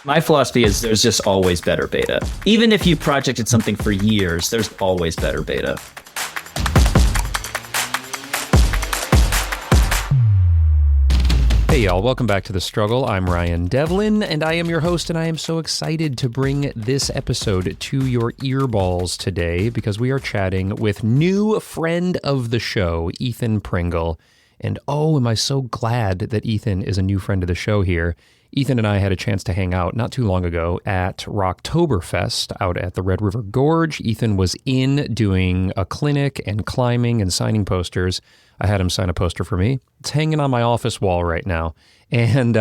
My philosophy is there's just always better beta. Even if you projected something for years, there's always better beta. Hey y'all, welcome back to The Struggle. I'm Ryan Devlin, and I am your host, and I am so excited to bring this episode to your earballs today because we are chatting with new friend of the show, Ethan Pringle. And oh, am I so glad that Ethan is a new friend of the show here. Ethan and I had a chance to hang out not too long ago at Rocktoberfest out at the Red River Gorge. Ethan was in doing a clinic and climbing and signing posters. I had him sign a poster for me. It's hanging on my office wall right now. And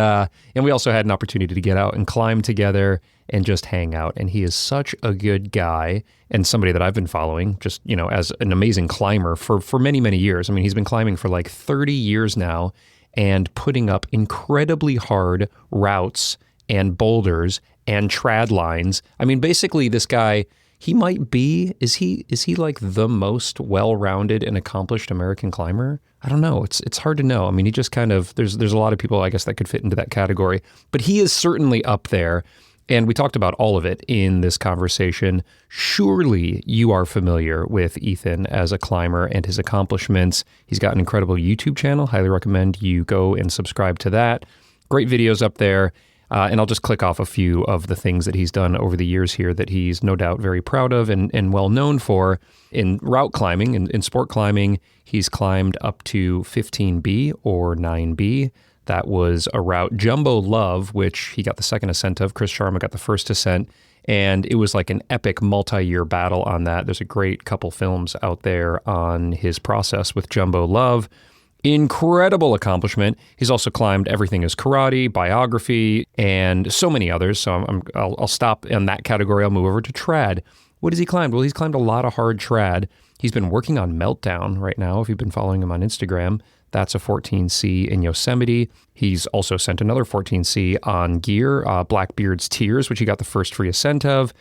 we also had an opportunity to get out and climb together and just hang out. And he is such a good guy and somebody that I've been following just, you know, as an amazing climber for many, many years. I mean, he's been climbing for like 30 years now and putting up incredibly hard routes and boulders and trad lines. I mean, basically this guy, he might be, is he like the most well-rounded and accomplished American climber? I don't know. It's hard to know. I mean, he just kind of, there's a lot of people, I guess, that could fit into that category, but he is certainly up there. And we talked about all of it in this conversation. Surely you are familiar with Ethan as a climber and his accomplishments. He's got an incredible YouTube channel. Highly recommend you go and subscribe to that. Great videos up there. And I'll just click off a few of the things that he's done over the years here that he's no doubt very proud of and well known for. In route climbing, in sport climbing, he's climbed up to 15B or 9B. That was a route Jumbo Love, which he got the second ascent of. Chris Sharma got the first ascent. And it was like an epic multi-year battle on that. There's a great couple films out there on his process with Jumbo Love. Incredible accomplishment. He's also climbed Everything is Karate, Biography, and so many others. So I'll stop in that category. I'll move over to trad. What has he climbed? Well, he's climbed a lot of hard trad. He's been working on Meltdown right now. If you've been following him on Instagram, that's a 14C in Yosemite. He's also sent another 14C on gear, Blackbeard's Tears, which he got the first free ascent of.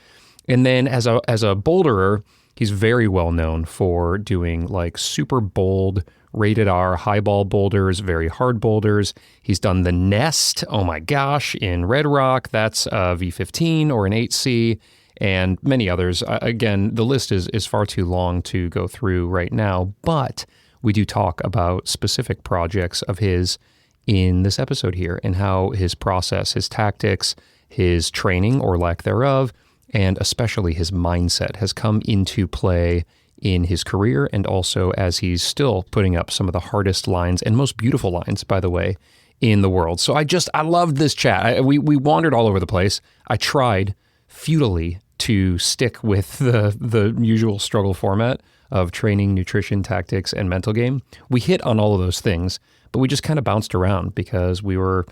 And then as a boulderer, he's very well known for doing like super bold, rated R, highball boulders, very hard boulders. He's done the Nest, oh my gosh, in Red Rock. That's a V15 or an 8C, and many others. Again, the list is far too long to go through right now, but we do talk about specific projects of his in this episode here and how his process, his tactics, his training or lack thereof, and especially his mindset has come into play in his career and also as he's still putting up some of the hardest lines and most beautiful lines, by the way, in the world. So I loved this chat. We wandered all over the place. I tried futilely to stick with the usual struggle format of training, nutrition, tactics, and mental game. We hit on all of those things, but we just kind of bounced around because we were,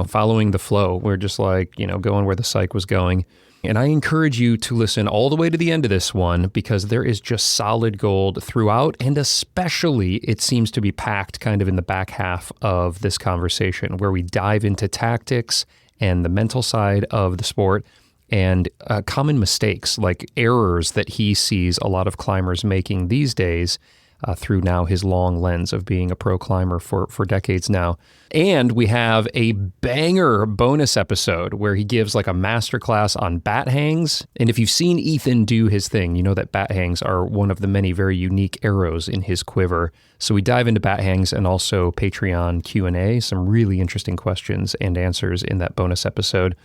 following the flow. We're just like, going where the psych was going. And I encourage you to listen all the way to the end of this one because there is just solid gold throughout, and especially it seems to be packed kind of in the back half of this conversation where we dive into tactics and the mental side of the sport and common mistakes, like errors that he sees a lot of climbers making these days through now his long lens of being a pro climber for decades now. And we have a banger bonus episode where he gives like a masterclass on bat hangs. And if you've seen Ethan do his thing, you know that bat hangs are one of the many very unique arrows in his quiver. So we dive into bat hangs and also Patreon Q&A, some really interesting questions and answers in that bonus episode.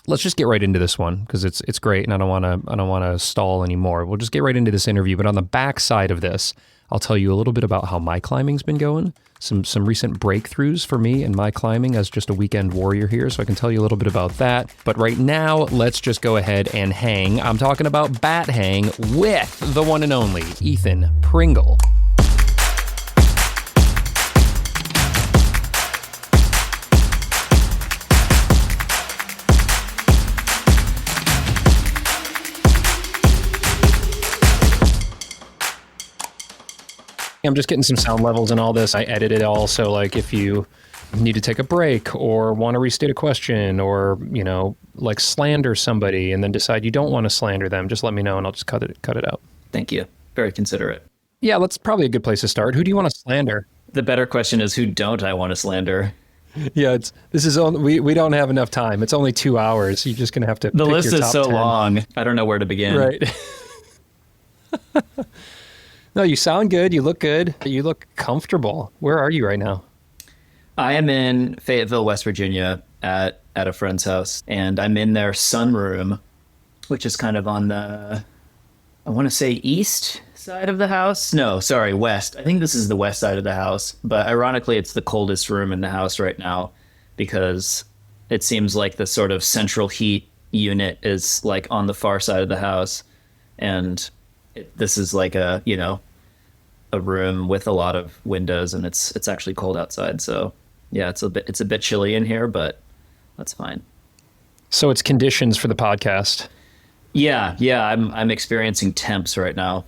Let's just get right into this one because it's great and I don't want to stall anymore. We'll just get right into this interview. But on the back side of this, I'll tell you a little bit about how my climbing's been going, some recent breakthroughs for me and my climbing as just a weekend warrior here, so I can tell you a little bit about that. But right now, let's just go ahead and hang. I'm talking about bat hang with the one and only Ethan Pringle. I'm just getting some sound levels and all this. I edit it all, so like if you need to take a break or want to restate a question or, like slander somebody and then decide you don't want to slander them, just let me know and I'll just cut it out. Thank you. Very considerate. Yeah, that's probably a good place to start. Who do you want to slander? The better question is who don't I want to slander? Yeah, this is only we don't have enough time. It's only 2 hours. You're just gonna have to The pick list your is top so 10. long. I don't know where to begin. Right. No, you sound good. You look good. You look comfortable. Where are you right now? I am in Fayetteville, West Virginia at a friend's house, and I'm in their sunroom, which is kind of on the, I want to say east side of the house. No, sorry, west. I think this is the west side of the house, but ironically, it's the coldest room in the house right now because it seems like the sort of central heat unit is like on the far side of the house, and this is like a room with a lot of windows, and it's actually cold outside. So yeah, it's a bit chilly in here, but that's fine. So it's conditions for the podcast. Yeah, I'm experiencing temps right now.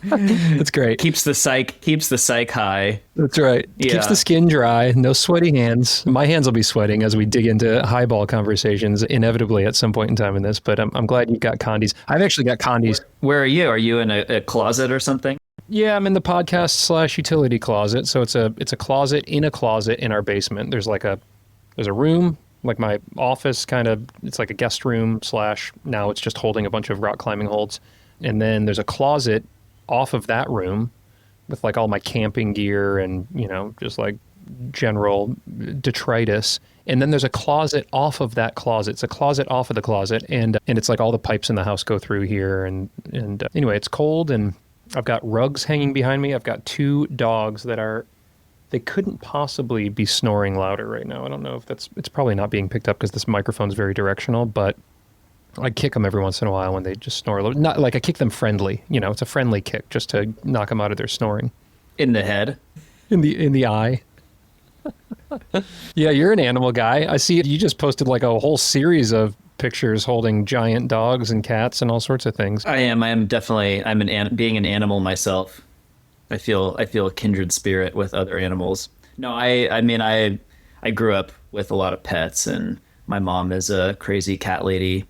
That's great. Keeps the psych high. That's right. Yeah. Keeps the skin dry. No sweaty hands. My hands will be sweating as we dig into highball conversations inevitably at some point in time in this. But I'm glad you've got condies. I've actually got condies. Where are you? Are you in a closet or something? Yeah, I'm in the podcast / utility closet. So it's a closet in our basement. There's a room, like my office kind of. It's like a guest room / now it's just holding a bunch of rock climbing holds. And then there's a closet off of that room with like all my camping gear and, just like general detritus. And then there's a closet off of that closet. It's a closet off of the closet. And it's like all the pipes in the house go through here. And anyway, it's cold and I've got rugs hanging behind me. I've got 2 dogs they couldn't possibly be snoring louder right now. I don't know if it's probably not being picked up because this microphone's very directional, but I kick them every once in a while when they just snore a little. Not like I kick them friendly, it's a friendly kick just to knock them out of their snoring. In the head? In the eye. Yeah, you're an animal guy. I see you just posted like a whole series of pictures holding giant dogs and cats and all sorts of things. I am definitely, being an animal myself. I feel a kindred spirit with other animals. No, I grew up with a lot of pets, and my mom is a crazy cat lady.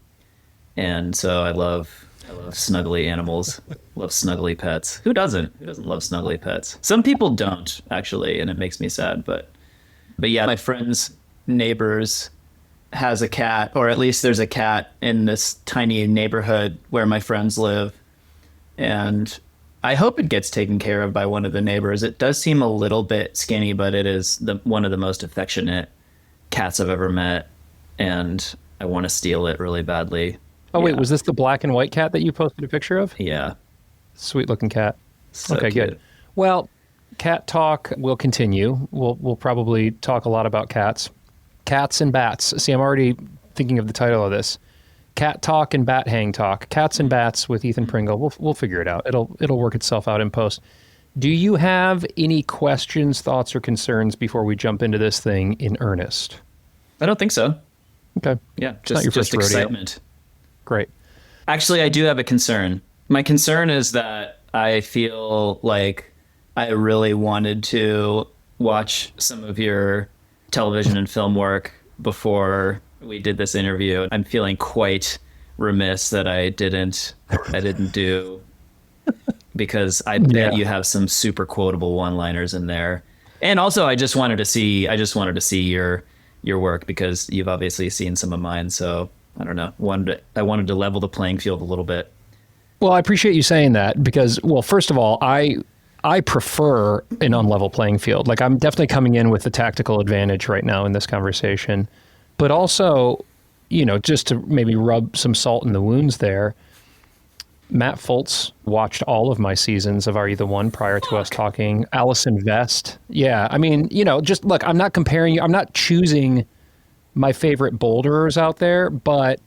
And so I love snuggly animals, love snuggly pets. Who doesn't? Who doesn't love snuggly pets? Some people don't, actually, and it makes me sad. But yeah, my friend's neighbors has a cat, or at least there's a cat in this tiny neighborhood where my friends live. And I hope it gets taken care of by one of the neighbors. It does seem a little bit skinny, but it is one of the most affectionate cats I've ever met. And I want to steal it really badly. Oh, wait, Yeah. was this the black and white cat that you posted a picture of? Yeah. Sweet looking cat. So okay, cute. good. Well, cat talk will continue. We'll probably talk a lot about cats. Cats and bats. See, I'm already thinking of the title of this. Cat talk and bat hang talk. Cats and bats with Ethan Pringle. We'll figure it out. It'll work itself out in post. Do you have any questions, thoughts, or concerns before we jump into this thing in earnest? I don't think so. Okay. Yeah, not your just first rodeo. excitement. Great. Actually, I do have a concern. My concern is that I feel like I really wanted to watch some of your television and film work before we did this interview. I'm feeling quite remiss that I didn't do, because I bet you have some super quotable one-liners in there. And also I just wanted to see your work because you've obviously seen some of mine, so I don't know. I wanted to level the playing field a little bit. Well, I appreciate you saying that because, well, first of all, I prefer an unlevel playing field. Like, I'm definitely coming in with the tactical advantage right now in this conversation. But also, just to maybe rub some salt in the wounds there, Matt Foltz watched all of my seasons of Are You the One prior to us talking. Allison Vest. Yeah, I mean, just look, I'm not comparing you. I'm not choosing my favorite boulderers out there, but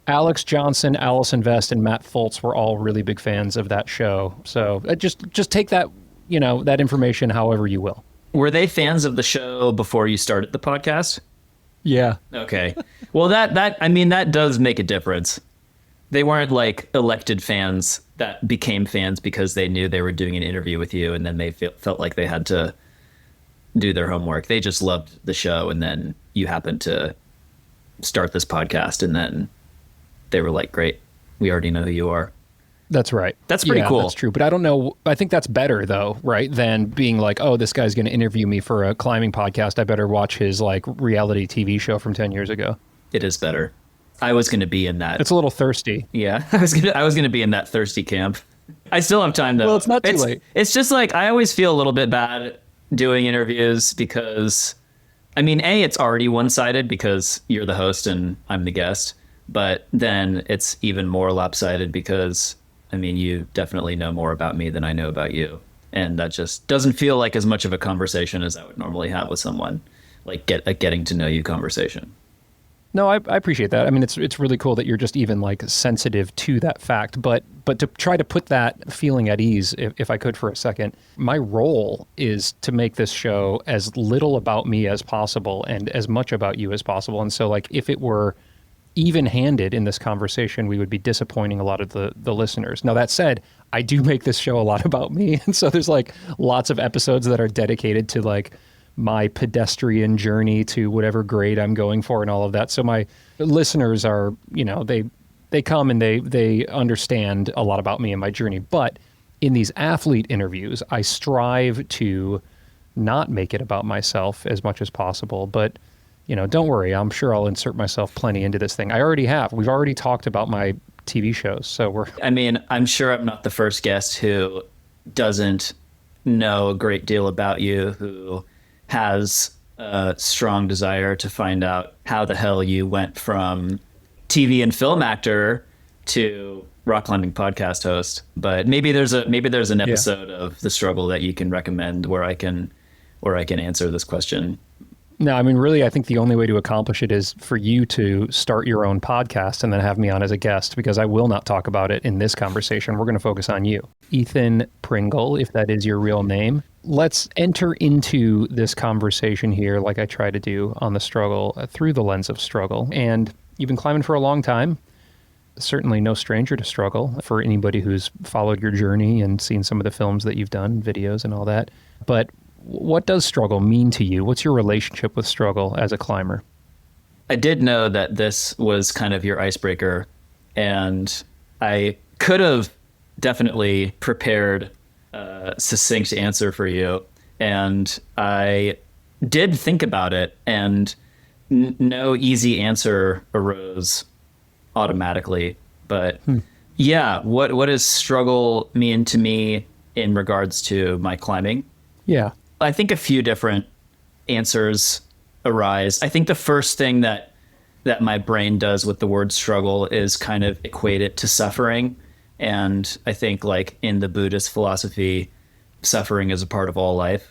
Alex Johnson, Allison Vest, and Matt Foltz were all really big fans of that show. So just take that, that information however you will. Were they fans of the show before you started the podcast? Yeah. Okay. Well, that does make a difference. They weren't like elected fans that became fans because they knew they were doing an interview with you and then they felt like they had to do their homework. They just loved the show, and then you happened to start this podcast, and then they were like, great, we already know who you are. That's right. That's pretty cool. That's true. But I don't know. I think that's better though, right? Than being like, oh, this guy's going to interview me for a climbing podcast. I better watch his like reality TV show from 10 years ago. It is better. I was going to be in that. It's a little thirsty. Yeah, I was going to be in that thirsty camp. I still have time though. Well, it's not too late. It's just like I always feel a little bit bad doing interviews because, I mean, A, it's already one-sided because you're the host and I'm the guest. But then it's even more lopsided because, I mean, you definitely know more about me than I know about you. And that just doesn't feel like as much of a conversation as I would normally have with someone, like a getting to know you conversation. No, I appreciate that. I mean, it's really cool that you're just even like sensitive to that fact. But to try to put that feeling at ease, if I could for a second, my role is to make this show as little about me as possible and as much about you as possible. And so like if it were even-handed in this conversation, we would be disappointing a lot of the listeners. Now, that said, I do make this show a lot about me. And so there's like lots of episodes that are dedicated to like my pedestrian journey to whatever grade I'm going for and all of that. So my listeners are, you know, they come and they understand a lot about me and my journey. But in these athlete interviews, I strive to not make it about myself as much as possible. But, you know, don't worry, I'm sure I'll insert myself plenty into this thing. I already have. We've already talked about my TV shows. So I mean, I'm sure I'm not the first guest who doesn't know a great deal about you, who has a strong desire to find out how the hell you went from TV and film actor to rock climbing podcast host. But maybe there's an episode of The Struggle that you can recommend where I can answer this question. No, I mean, really, I think the only way to accomplish it is for you to start your own podcast and then have me on as a guest, because I will not talk about it in this conversation. We're going to focus on you. Ethan Pringle, if that is your real name. Let's enter into this conversation here, like I try to do on The Struggle, through the lens of struggle. And you've been climbing for a long time. Certainly no stranger to struggle for anybody who's followed your journey and seen some of the films that you've done, videos and all that. But what does struggle mean to you? What's your relationship with struggle as a climber? I did know that this was kind of your icebreaker, and I could have definitely prepared a succinct answer for you. And I did think about it, and no easy answer arose automatically. But yeah, what does struggle mean to me in regards to my climbing? Yeah. I think a few different answers arise. I think the first thing that my brain does with the word struggle is kind of equate it to suffering. And I think like in the Buddhist philosophy, suffering is a part of all life.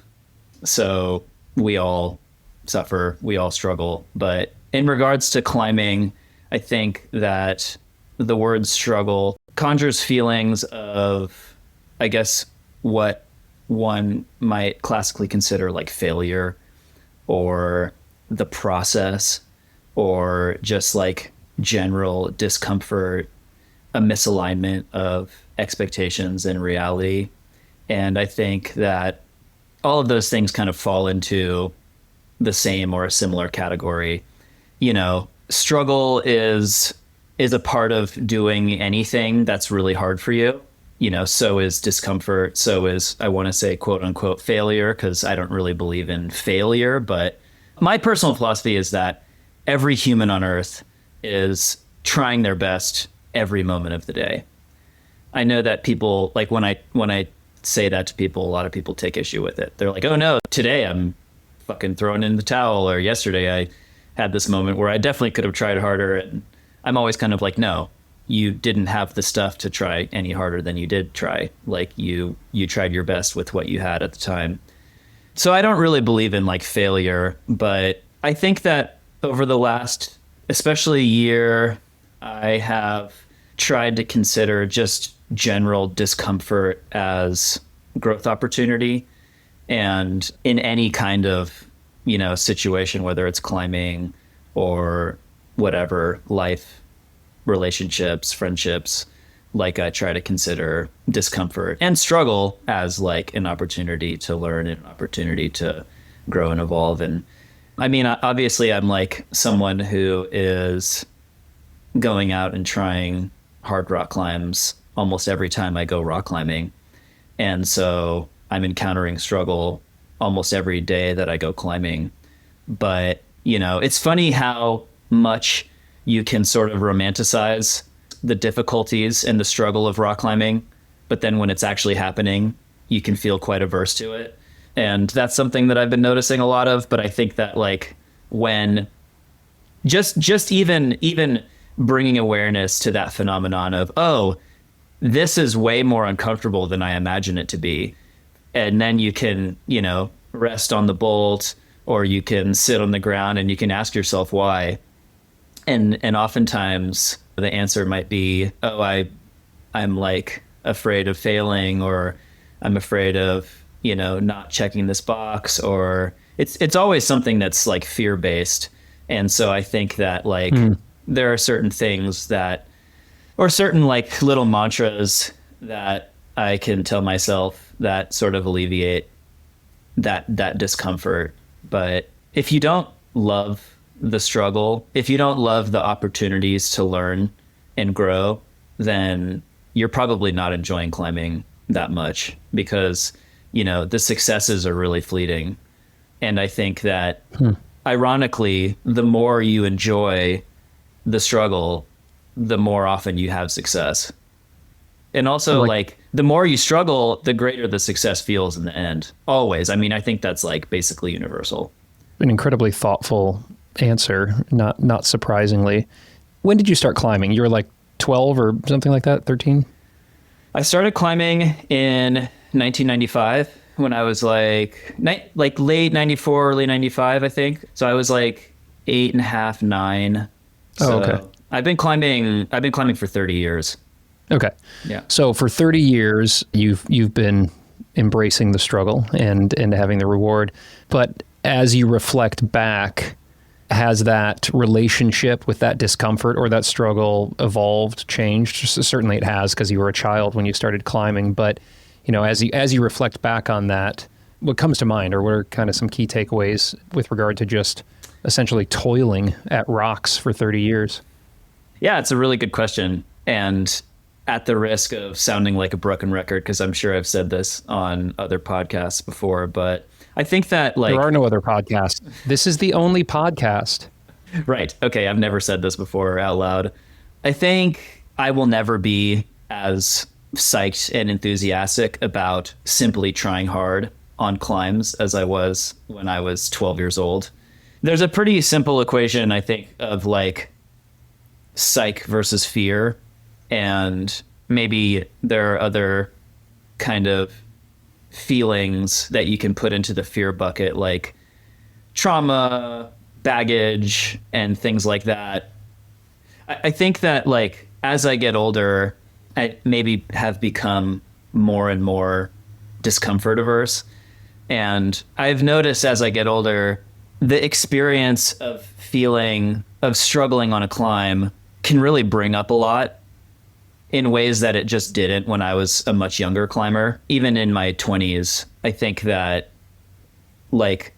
So we all suffer, we all struggle. But in regards to climbing, I think that the word struggle conjures feelings of, I guess, what one might classically consider like failure or the process or just like general discomfort, a misalignment of expectations and reality. And I think that all of those things kind of fall into the same or a similar category. You know, struggle is a part of doing anything that's really hard for you. You know, so is discomfort. So is, I want to say, quote unquote, failure, because I don't really believe in failure. But my personal philosophy is that every human on earth is trying their best every moment of the day. I know that people, like when I say that to people, a lot of people take issue with it. They're like, oh no, today I'm fucking throwing in the towel. Or yesterday I had this moment where I definitely could have tried harder. And I'm always kind of like, no. You didn't have the stuff to try any harder than you did try. Like you tried your best with what you had at the time. So I don't really believe in like failure, but I think that over the last, especially year, I have tried to consider just general discomfort as growth opportunity. And in any kind of, you know, situation, whether it's climbing or whatever, life, relationships, friendships, like I try to consider discomfort and struggle as like an opportunity to learn and an opportunity to grow and evolve. And I mean, obviously I'm like someone who is going out and trying hard rock climbs almost every time I go rock climbing. And so I'm encountering struggle almost every day that I go climbing. But, it's funny how much you can sort of romanticize the difficulties and the struggle of rock climbing. But then when it's actually happening, you can feel quite averse to it. And that's something that I've been noticing a lot of. But I think that like when just even bringing awareness to that phenomenon of, oh, this is way more uncomfortable than I imagine it to be. And then you can, rest on the bolt, or you can sit on the ground and you can ask yourself why. And oftentimes the answer might be, oh, I'm like afraid of failing, or I'm afraid of, not checking this box, or it's always something that's like fear-based. And so I think that like there are certain things that, or certain like little mantras that I can tell myself that sort of alleviate that discomfort. But if you don't love the struggle, if you don't love the opportunities to learn and grow, then you're probably not enjoying climbing that much, because, the successes are really fleeting. And I think that ironically, the more you enjoy the struggle, the more often you have success. And also like the more you struggle, the greater the success feels in the end. Always. I mean, I think that's like basically universal. An incredibly thoughtful answer, not surprisingly. When did you start climbing? You were like 12 or something like that, 13? I started climbing in 1995 when I was like late 94, early 95, I think. So I was like 8.5, 9. So okay. I've been climbing for 30 years. Okay. Yeah. So for 30 years, you've been embracing the struggle and having the reward. But as you reflect back, has that relationship with that discomfort or that struggle evolved, changed? Certainly it has, because you were a child when you started climbing. But, as you reflect back on that, what comes to mind, or what are kind of some key takeaways with regard to just essentially toiling at rocks for 30 years? Yeah, it's a really good question. And at the risk of sounding like a broken record, because I'm sure I've said this on other podcasts before, but I think that like... There are no other podcasts. This is the only podcast. Right. Okay. I've never said this before out loud. I think I will never be as psyched and enthusiastic about simply trying hard on climbs as I was when I was 12 years old. There's a pretty simple equation, I think, of like psych versus fear. And maybe there are other kind of feelings that you can put into the fear bucket, like trauma, baggage, and things like that. I think that like as I get older, I maybe have become more and more discomfort averse. And I've noticed as I get older, the experience of struggling on a climb can really bring up a lot in ways that it just didn't when I was a much younger climber. Even in my 20s, I think that like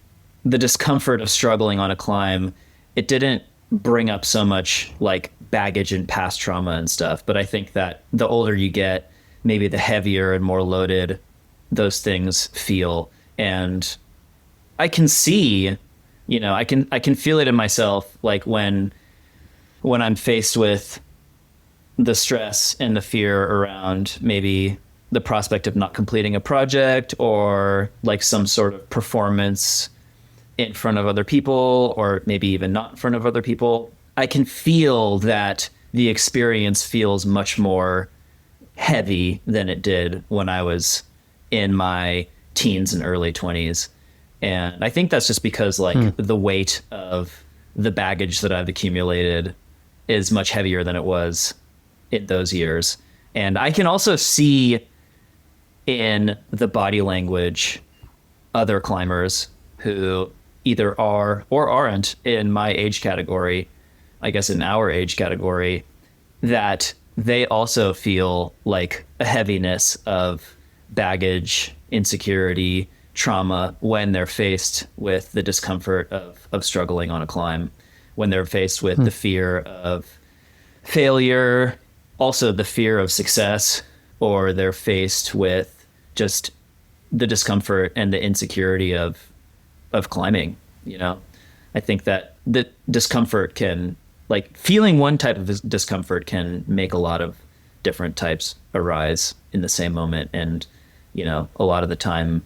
the discomfort of struggling on a climb, it didn't bring up so much like baggage and past trauma and stuff. But I think that the older you get, maybe the heavier and more loaded those things feel. And I can see, I can feel it in myself, like when I'm faced with the stress and the fear around maybe the prospect of not completing a project, or like some sort of performance in front of other people, or maybe even not in front of other people. I can feel that the experience feels much more heavy than it did when I was in my teens and early 20s. And I think that's just because like the weight of the baggage that I've accumulated is much heavier than it was in those years. And I can also see in the body language other climbers who either are or aren't in my age category, I guess in our age category, that they also feel like a heaviness of baggage, insecurity, trauma when they're faced with the discomfort of struggling on a climb, when they're faced with the fear of failure, also the fear of success, or they're faced with just the discomfort and the insecurity of climbing, you know. I think that the discomfort can, like, feeling one type of discomfort can make a lot of different types arise in the same moment. And, you know, a lot of the time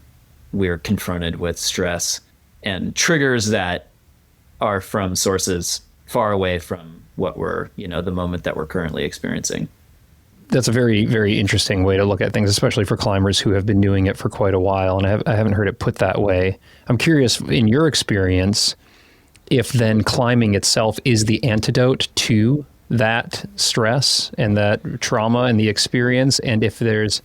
we're confronted with stress and triggers that are from sources far away from what we're, you know, the moment that we're currently experiencing. That's a very, very interesting way to look at things, especially for climbers who have been doing it for quite a while. And I haven't heard it put that way. I'm curious, in your experience, if then climbing itself is the antidote to that stress and that trauma and the experience, and if there's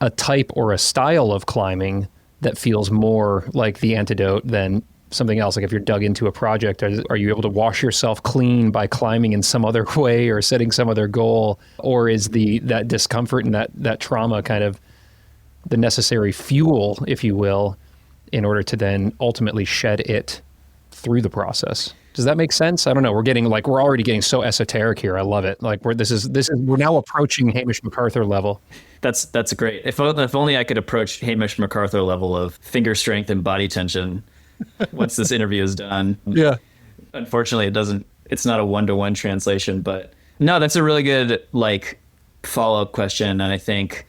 a type or a style of climbing that feels more like the antidote than something else. Like if you're dug into a project, are you able to wash yourself clean by climbing in some other way or setting some other goal? Or is that discomfort and that trauma kind of the necessary fuel, if you will, in order to then ultimately shed it through the process? Does that make sense? I don't know. We're already getting so esoteric here. I love it. Like we're now approaching Hamish MacArthur level. That's great. If only I could approach Hamish MacArthur level of finger strength and body tension once this interview is done. Yeah. Unfortunately, it's not a one-to-one translation, but no, that's a really good, like, follow-up question. And I think,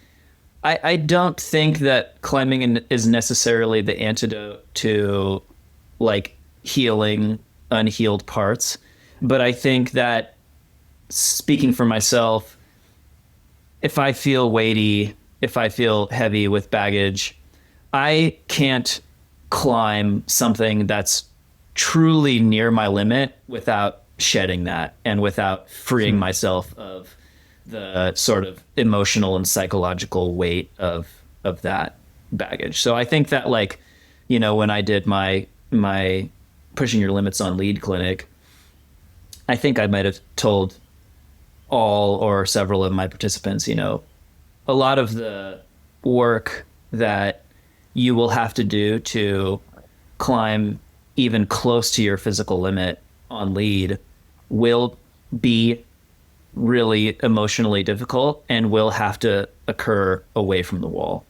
I don't think that climbing is necessarily the antidote to, like, healing unhealed parts. But I think that, speaking for myself, if I feel weighty, if I feel heavy with baggage, I can't climb something that's truly near my limit without shedding that and without freeing myself of the sort of emotional and psychological weight of that baggage. So I think that, like, you know, when I did my Pushing Your Limits on Lead clinic, I think I might have told all or several of my participants, you know, a lot of the work that you will have to do to climb even close to your physical limit on lead will be really emotionally difficult and will have to occur away from the wall,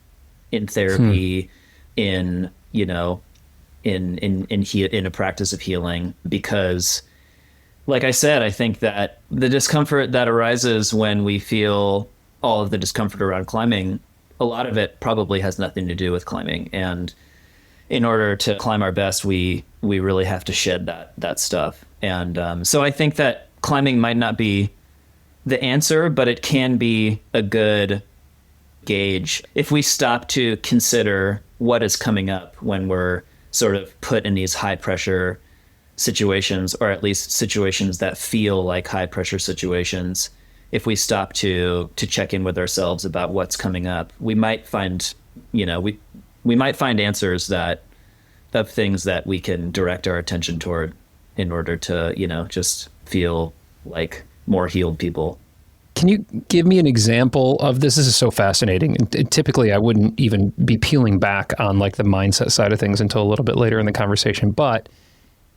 in therapy, in, you know, in a practice of healing. Because, like I said, I think that the discomfort that arises when we feel all of the discomfort around climbing, a lot of it probably has nothing to do with climbing. And in order to climb our best, we really have to shed that stuff. And so I think that climbing might not be the answer, but it can be a good gauge if we stop to consider what is coming up when we're sort of put in these high pressure situations, or at least situations that feel like high pressure situations. If we stop to check in with ourselves about what's coming up, we might find, you know, we might find answers of things that we can direct our attention toward in order to, you know, just feel like more healed people. Can you give me an example of this? This is so fascinating. And typically, I wouldn't even be peeling back on, like, the mindset side of things until a little bit later in the conversation. But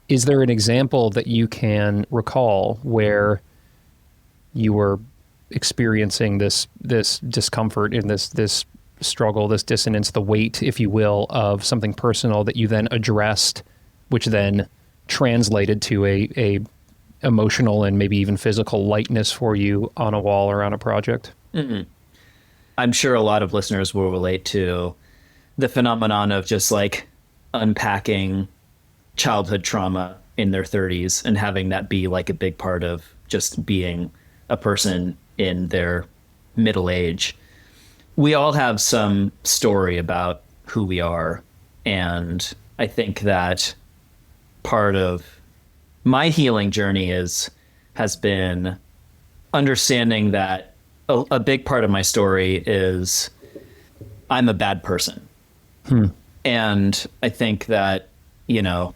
is there an example that you can recall where you were experiencing this discomfort and this struggle, this dissonance, the weight, if you will, of something personal that you then addressed, which then translated to a emotional and maybe even physical lightness for you on a wall or on a project? Mm-hmm. I'm sure a lot of listeners will relate to the phenomenon of just, like, unpacking childhood trauma in their 30s and having that be, like, a big part of just being a person in their middle age. We all have some story about who we are. And I think that part of my healing journey has been understanding that a big part of my story is I'm a bad person. And I think that, you know,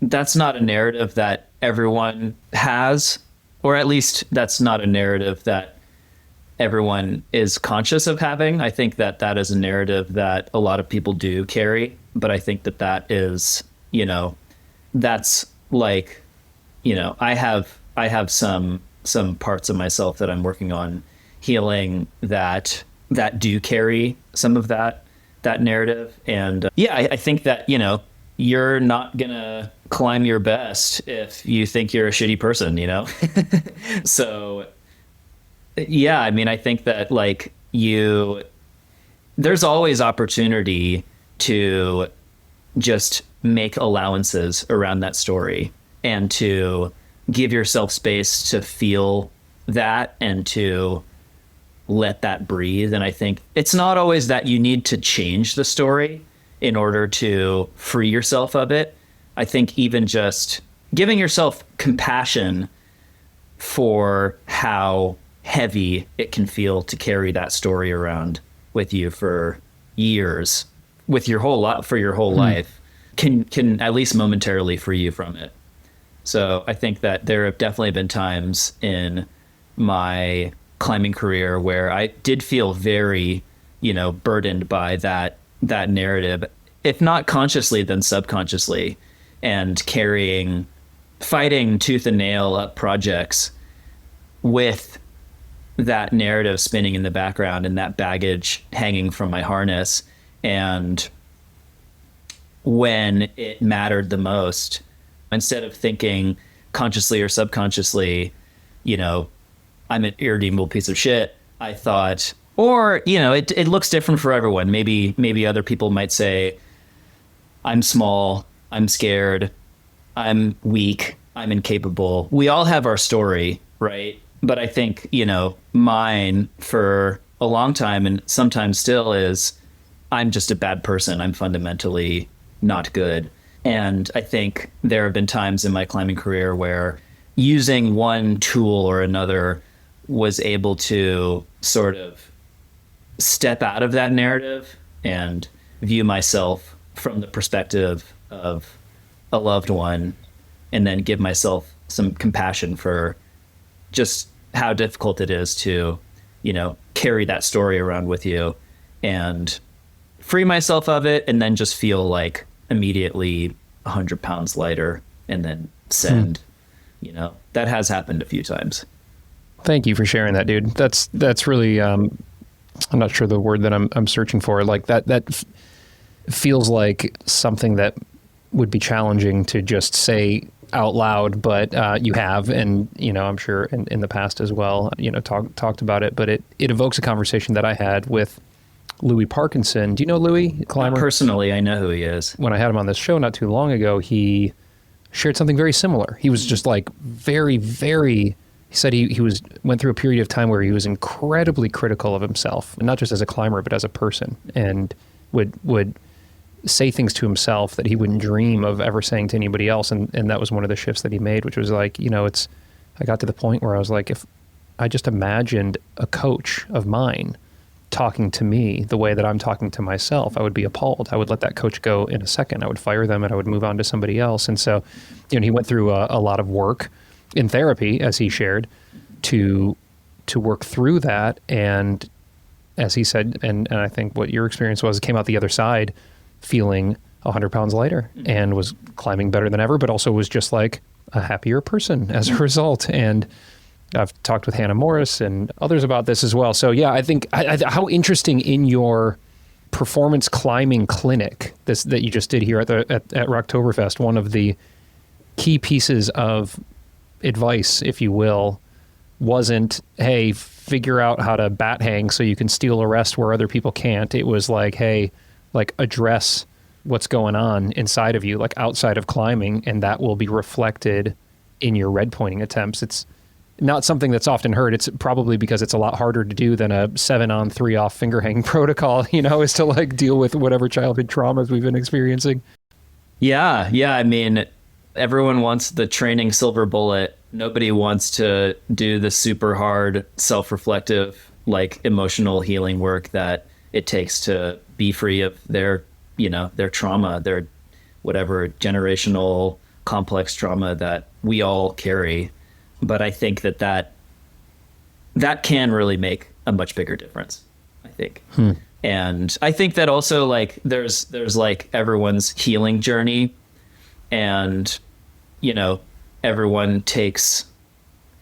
that's not a narrative that everyone has, or at least that's not a narrative that everyone is conscious of having. I think that is a narrative that a lot of people do carry, but I think that is, you know, that's like, you know, I have some some parts of myself that I'm working on healing that do carry some of that narrative. And I think that, you're not gonna climb your best if you think you're a shitty person, So yeah, I mean, I think that like there's always opportunity to just make allowances around that story and to give yourself space to feel that and to let that breathe. And I think it's not always that you need to change the story in order to free yourself of it. I think even just giving yourself compassion for how heavy it can feel to carry that story around with you for years, with your whole life, for your whole life, can at least momentarily free you from it. So I think that there have definitely been times in my climbing career where I did feel very, burdened by that narrative, if not consciously, then subconsciously, and fighting tooth and nail up projects with that narrative spinning in the background and that baggage hanging from my harness. And when it mattered the most, instead of thinking consciously or subconsciously, I'm an irredeemable piece of shit, I thought, or, it looks different for everyone. Maybe other people might say, I'm small, I'm scared, I'm weak, I'm incapable. We all have our story, right? But I think, mine for a long time and sometimes still is, I'm just a bad person. I'm fundamentally not good. And I think there have been times in my climbing career where using one tool or another was able to sort of step out of that narrative and view myself from the perspective of a loved one, and then give myself some compassion for just how difficult it is to, carry that story around with you, and free myself of it, and then just feel like immediately 100 pounds lighter, and then send. That has happened a few times. Thank you for sharing that, dude. That's really, I'm not sure the word that I'm searching for. Like that feels like something that would be challenging to just say out loud, but you have, and I'm sure in the past as well, talked about it. But it evokes a conversation that I had with Louis Parkinson. Do you know Louis, climber? Not personally, I know who he is. When I had him on this show not too long ago, he shared something very similar. He was just like very, very. He said he went through a period of time where he was incredibly critical of himself, and not just as a climber, but as a person, and would say things to himself that he wouldn't dream of ever saying to anybody else. And that was one of the shifts that he made, which was like, I got to the point where I was like, if I just imagined a coach of mine talking to me the way that I'm talking to myself, I would be appalled. I would let that coach go in a second. I would fire them and I would move on to somebody else. And so, he went through a lot of work in therapy, as he shared, to work through that. And as he said, and I think what your experience was, came out the other side feeling 100 pounds lighter and was climbing better than ever, but also was just like a happier person as a result. And I've talked with Hannah Morris and others about this as well. So yeah, I think how interesting in your performance climbing clinic that you just did here at Rocktoberfest, one of the key pieces of advice, if you will, wasn't, hey, figure out how to bat hang so you can steal a rest where other people can't. It was like, hey, like address what's going on inside of you, like outside of climbing, and that will be reflected in your red pointing attempts. It's not something that's often heard. It's probably because it's a lot harder to do than a 7-on 3-off finger hang protocol, is to like deal with whatever childhood traumas we've been experiencing. Yeah. I mean, everyone wants the training silver bullet. Nobody wants to do the super hard, self-reflective, like emotional healing work that it takes to be free of their trauma, their whatever generational complex trauma that we all carry. But I think that can really make a much bigger difference, I think. And I think that also like there's like everyone's healing journey, and everyone takes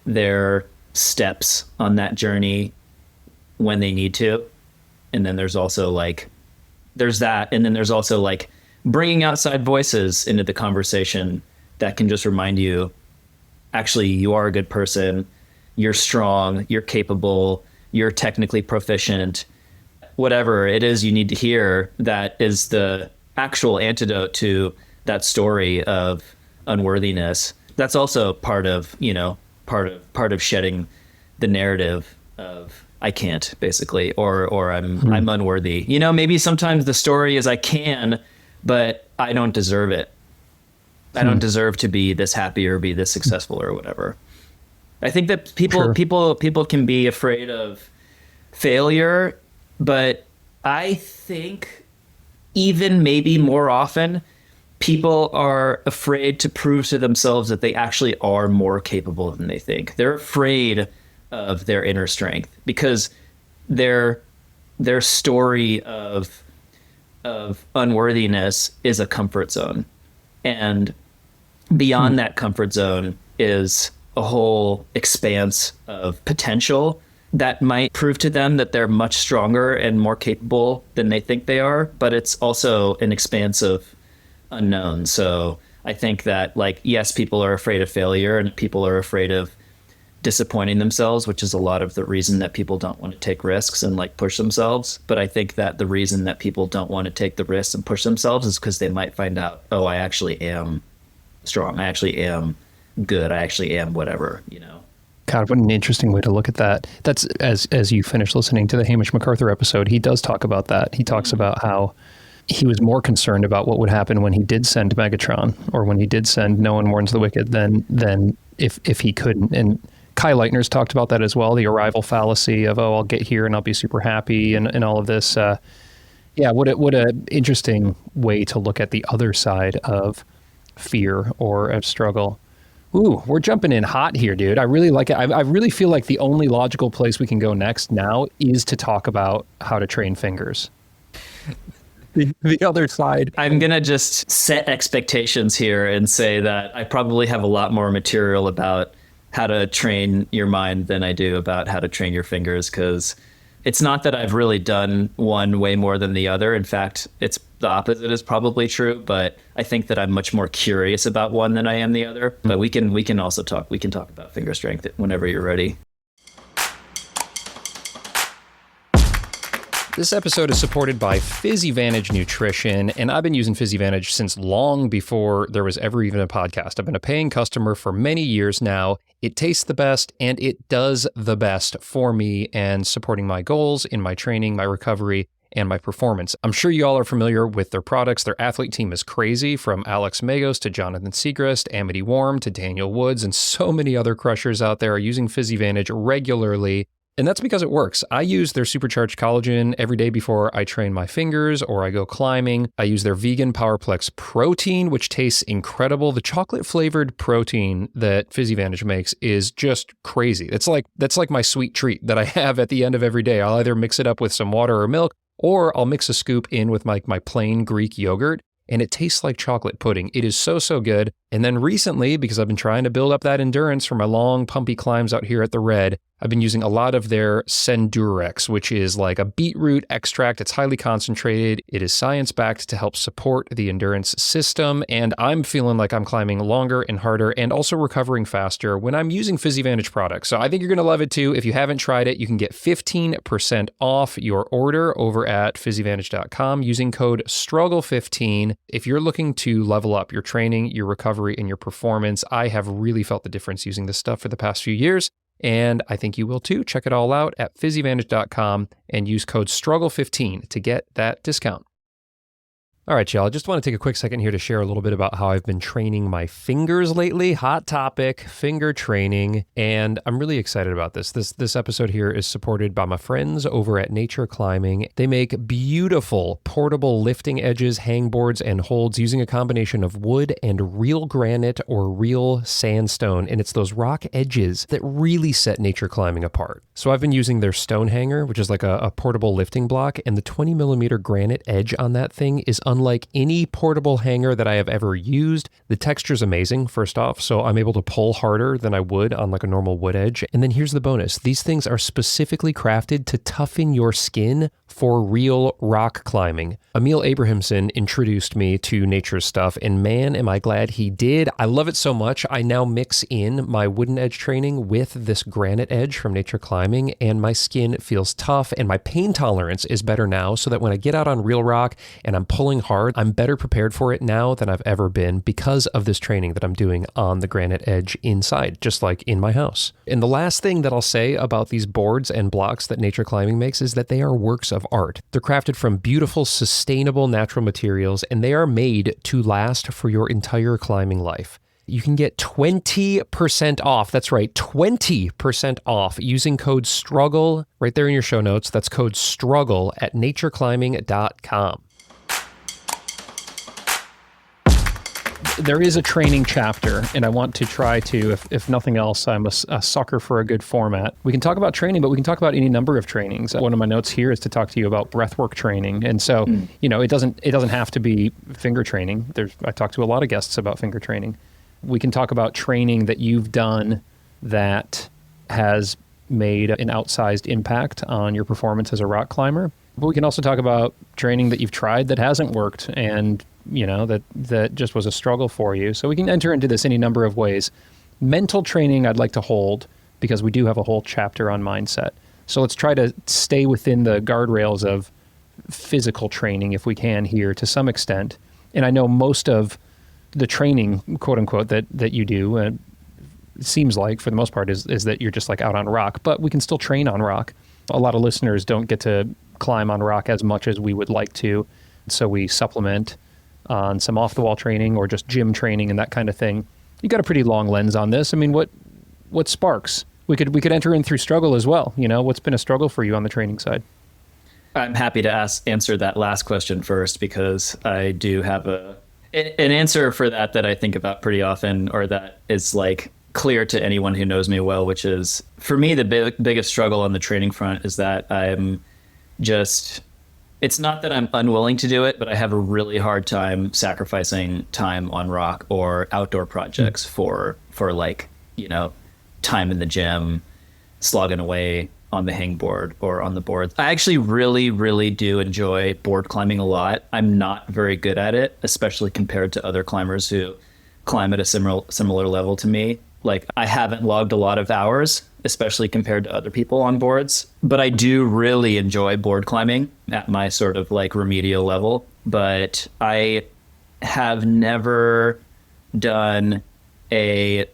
their steps on that journey when they need to. And then there's also like, there's that. And then there's also like bringing outside voices into the conversation that can just remind you, actually, you are a good person. You're strong. You're capable. You're technically proficient. Whatever it is you need to hear, that is the actual antidote to that story of unworthiness. That's also part of, part of shedding the narrative of I can't, basically, or I'm unworthy. Maybe sometimes the story is I can, but I don't deserve it. I don't deserve to be this happy or be this successful or whatever. I think that people can be afraid of failure, but I think even maybe more often people are afraid to prove to themselves that they actually are more capable than they think. They're afraid of their inner strength because their story of unworthiness is a comfort zone. And beyond that comfort zone is a whole expanse of potential that might prove to them that they're much stronger and more capable than they think they are. But it's also an expanse of unknown. So I think that, like, yes, people are afraid of failure and people are afraid of disappointing themselves, which is a lot of the reason that people don't want to take risks and like push themselves. But I think that the reason that people don't want to take the risks and push themselves is because they might find out, oh, I actually am strong. I actually am good. I actually am whatever, God, what an interesting way to look at that. That's as you finish listening to the Hamish MacArthur episode, he does talk about that. He talks about how he was more concerned about what would happen when he did send Megatron or when he did send No One Warns the Wicked than if he couldn't. And Kai Leitner's talked about that as well, the arrival fallacy of, oh, I'll get here and I'll be super happy and all of this. What a interesting way to look at the other side of fear or of struggle. Ooh, we're jumping in hot here, dude. I really like it. I really feel like the only logical place we can go next now is to talk about how to train fingers. The other side. I'm going to just set expectations here and say that I probably have a lot more material about how to train your mind than I do about how to train your fingers, because it's not that I've really done one way more than the other. In fact, it's the opposite is probably true, but I think that I'm much more curious about one than I am the other. But we can also talk about finger strength whenever you're ready. This episode is supported by PhysiVantage Nutrition, and I've been using PhysiVantage since long before there was ever even a podcast. I've been a paying customer for many years now. It tastes the best, and it does the best for me and supporting my goals in my training, my recovery, and my performance. I'm sure you all are familiar with their products. Their athlete team is crazy, from Alex Magos to Jonathan Segrist, Amity Worm to Daniel Woods, and so many other crushers out there are using PhysiVantage regularly. And that's because it works. I use their supercharged collagen every day before I train my fingers or I go climbing. I use their vegan PowerPlex protein, which tastes incredible. The chocolate flavored protein that PhysiVantage makes is just crazy. That's like my sweet treat that I have at the end of every day. I'll either mix it up with some water or milk, or I'll mix a scoop in with my plain Greek yogurt, and it tastes like chocolate pudding. It is so, so good. And then recently, because I've been trying to build up that endurance for my long, pumpy climbs out here at the Red, I've been using a lot of their Sendurex, which is like a beetroot extract. It's highly concentrated. It is science-backed to help support the endurance system. And I'm feeling like I'm climbing longer and harder and also recovering faster when I'm using PhysiVantage products. So I think you're going to love it too. If you haven't tried it, you can get 15% off your order over at PhysiVantage.com using code STRUGGLE15. If you're looking to level up your training, your recovery, and your performance, I have really felt the difference using this stuff for the past few years. And I think you will too. Check it all out at PhysiVantage.com and use code STRUGGLE15 to get that discount. All right, y'all, I just want to take a quick second here to share a little bit about how I've been training my fingers lately. Hot topic, finger training, and I'm really excited about this. This episode here is supported by my friends over at Nature Climbing. They make beautiful portable lifting edges, hangboards, and holds using a combination of wood and real granite or real sandstone, and it's those rock edges that really set Nature Climbing apart. So I've been using their stone hanger, which is like a portable lifting block, and the 20 millimeter granite edge on that thing is unlike any portable hanger that I have ever used. The texture's amazing, first off, so I'm able to pull harder than I would on like a normal wood edge. And then here's the bonus. These things are specifically crafted to toughen your skin for real rock climbing. Emil Abrahamson introduced me to Nature's Stuff, and man, am I glad he did. I love it so much. I now mix in my wooden edge training with this granite edge from Nature Climbing, and my skin feels tough, and my pain tolerance is better now, so that when I get out on real rock and I'm pulling hard, I'm better prepared for it now than I've ever been because of this training that I'm doing on the granite edge inside, just like in my house. And the last thing that I'll say about these boards and blocks that Nature Climbing makes is that they are works of art. They're crafted from beautiful, sustainable natural materials, and they are made to last for your entire climbing life. You can get 20% off. That's right, 20% off using code STRUGGLE right there in your show notes. That's code STRUGGLE at natureclimbing.com. There is a training chapter, and I want to try to, if nothing else, I'm a sucker for a good format. We can talk about training, but we can talk about any number of trainings. One of my notes here is to talk to you about breathwork training. And so, it doesn't have to be finger training. I talk to a lot of guests about finger training. We can talk about training that you've done that has made an outsized impact on your performance as a rock climber. But we can also talk about training that you've tried that hasn't worked and that just was a struggle for you. So we can enter into this any number of ways. Mental training I'd like to hold because we do have a whole chapter on mindset. So let's try to stay within the guardrails of physical training if we can here to some extent. And I know most of the training, quote unquote, that you do, it seems like for the most part is that you're just like out on rock, but we can still train on rock. A lot of listeners don't get to climb on rock as much as we would like to. So we supplement on some off-the-wall training or just gym training and that kind of thing. You got a pretty long lens on this. I mean, what sparks? We could enter in through struggle as well. What's been a struggle for you on the training side? I'm happy to answer that last question first because I do have an answer for that I think about pretty often, or that is like clear to anyone who knows me well, which is for me, the biggest struggle on the training front is that it's not that I'm unwilling to do it, but I have a really hard time sacrificing time on rock or outdoor projects for like, time in the gym, slogging away on the hangboard or on the boards. I actually really, really do enjoy board climbing a lot. I'm not very good at it, especially compared to other climbers who climb at a similar level to me. Like, I haven't logged a lot of hours, especially compared to other people on boards, but I do really enjoy board climbing at my sort of like remedial level. But I have never done a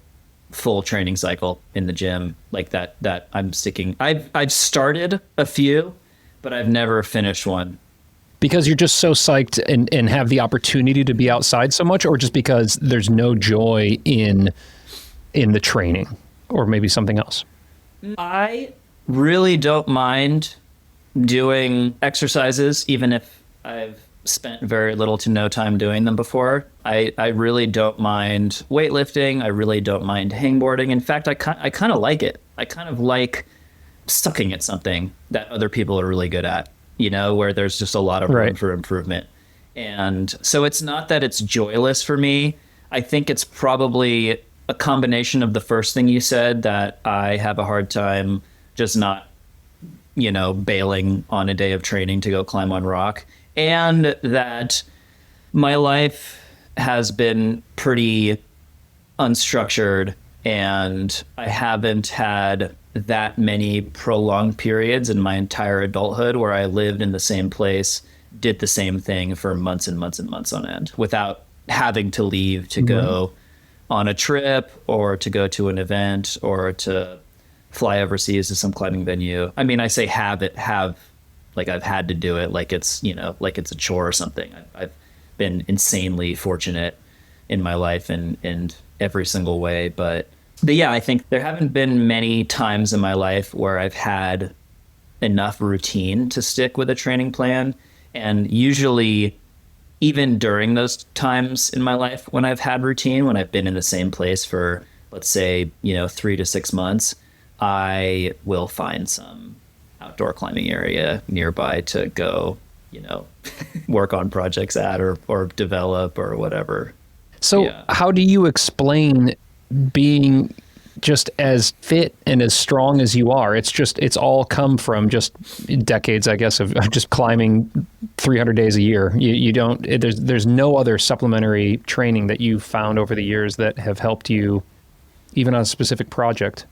full training cycle in the gym like that I'm sticking. I've started a few, but I've never finished one. Because you're just so psyched and have the opportunity to be outside so much, or just because there's no joy in the training, or maybe something else? I really don't mind doing exercises, even if I've spent very little to no time doing them before. I really don't mind weightlifting. I really don't mind hangboarding. In fact, I kind of like it. I kind of like sucking at something that other people are really good at, where there's just a lot of room for improvement. And so it's not that it's joyless for me. I think it's probably a combination of the first thing you said, that I have a hard time just not, bailing on a day of training to go climb on rock, and that my life has been pretty unstructured and I haven't had that many prolonged periods in my entire adulthood where I lived in the same place, did the same thing for months and months and months on end without having to leave to go on a trip or to go to an event or to fly overseas to some climbing venue. I mean, I say have like I've had to do it like it's, like it's a chore or something. I've been insanely fortunate in my life in every single way. But yeah, I think there haven't been many times in my life where I've had enough routine to stick with a training plan. And usually, even during those times in my life when I've had routine, when I've been in the same place for, let's say, 3 to 6 months, I will find some outdoor climbing area nearby to go, work on projects at or develop or whatever. So Yeah. how do you explain being just as fit and as strong as you are? It's all come from just decades, I guess, of just climbing 300 days a year. You don't, there's no other supplementary training that you've found over the years that have helped you even on a specific project.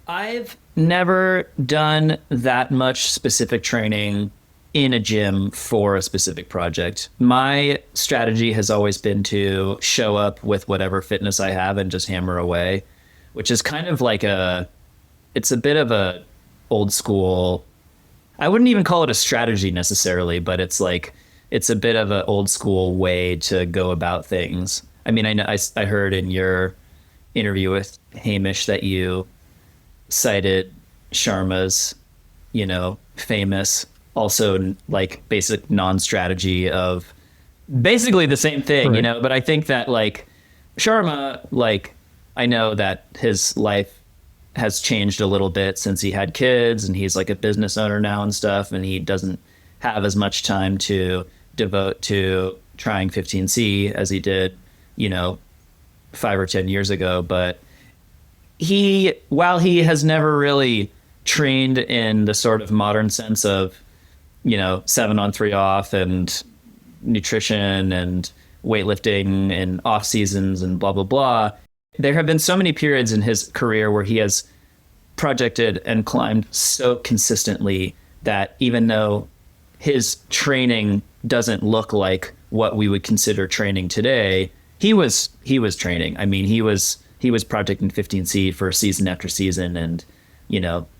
I've never done that much specific training in a gym for a specific project. My strategy has always been to show up with whatever fitness I have and just hammer away, which is kind of like it's a bit of a old school. I wouldn't even call it a strategy necessarily, but it's a bit of an old school way to go about things. I mean, I heard in your interview with Hamish that you cited Sharma's, famous, also like basic non-strategy of basically the same thing, Right. but I think that like Sharma, like I know that his life has changed a little bit since he had kids and he's like a business owner now and stuff. And he doesn't have as much time to devote to trying 15C as he did, 5 or 10 years ago. But while he has never really trained in the sort of modern sense of, 7 on 3 off and nutrition and weightlifting and off seasons and blah, blah, blah. There have been so many periods in his career where he has projected and climbed so consistently that even though his training doesn't look like what we would consider training today, he was training. I mean, he was projecting 15C for season after season, and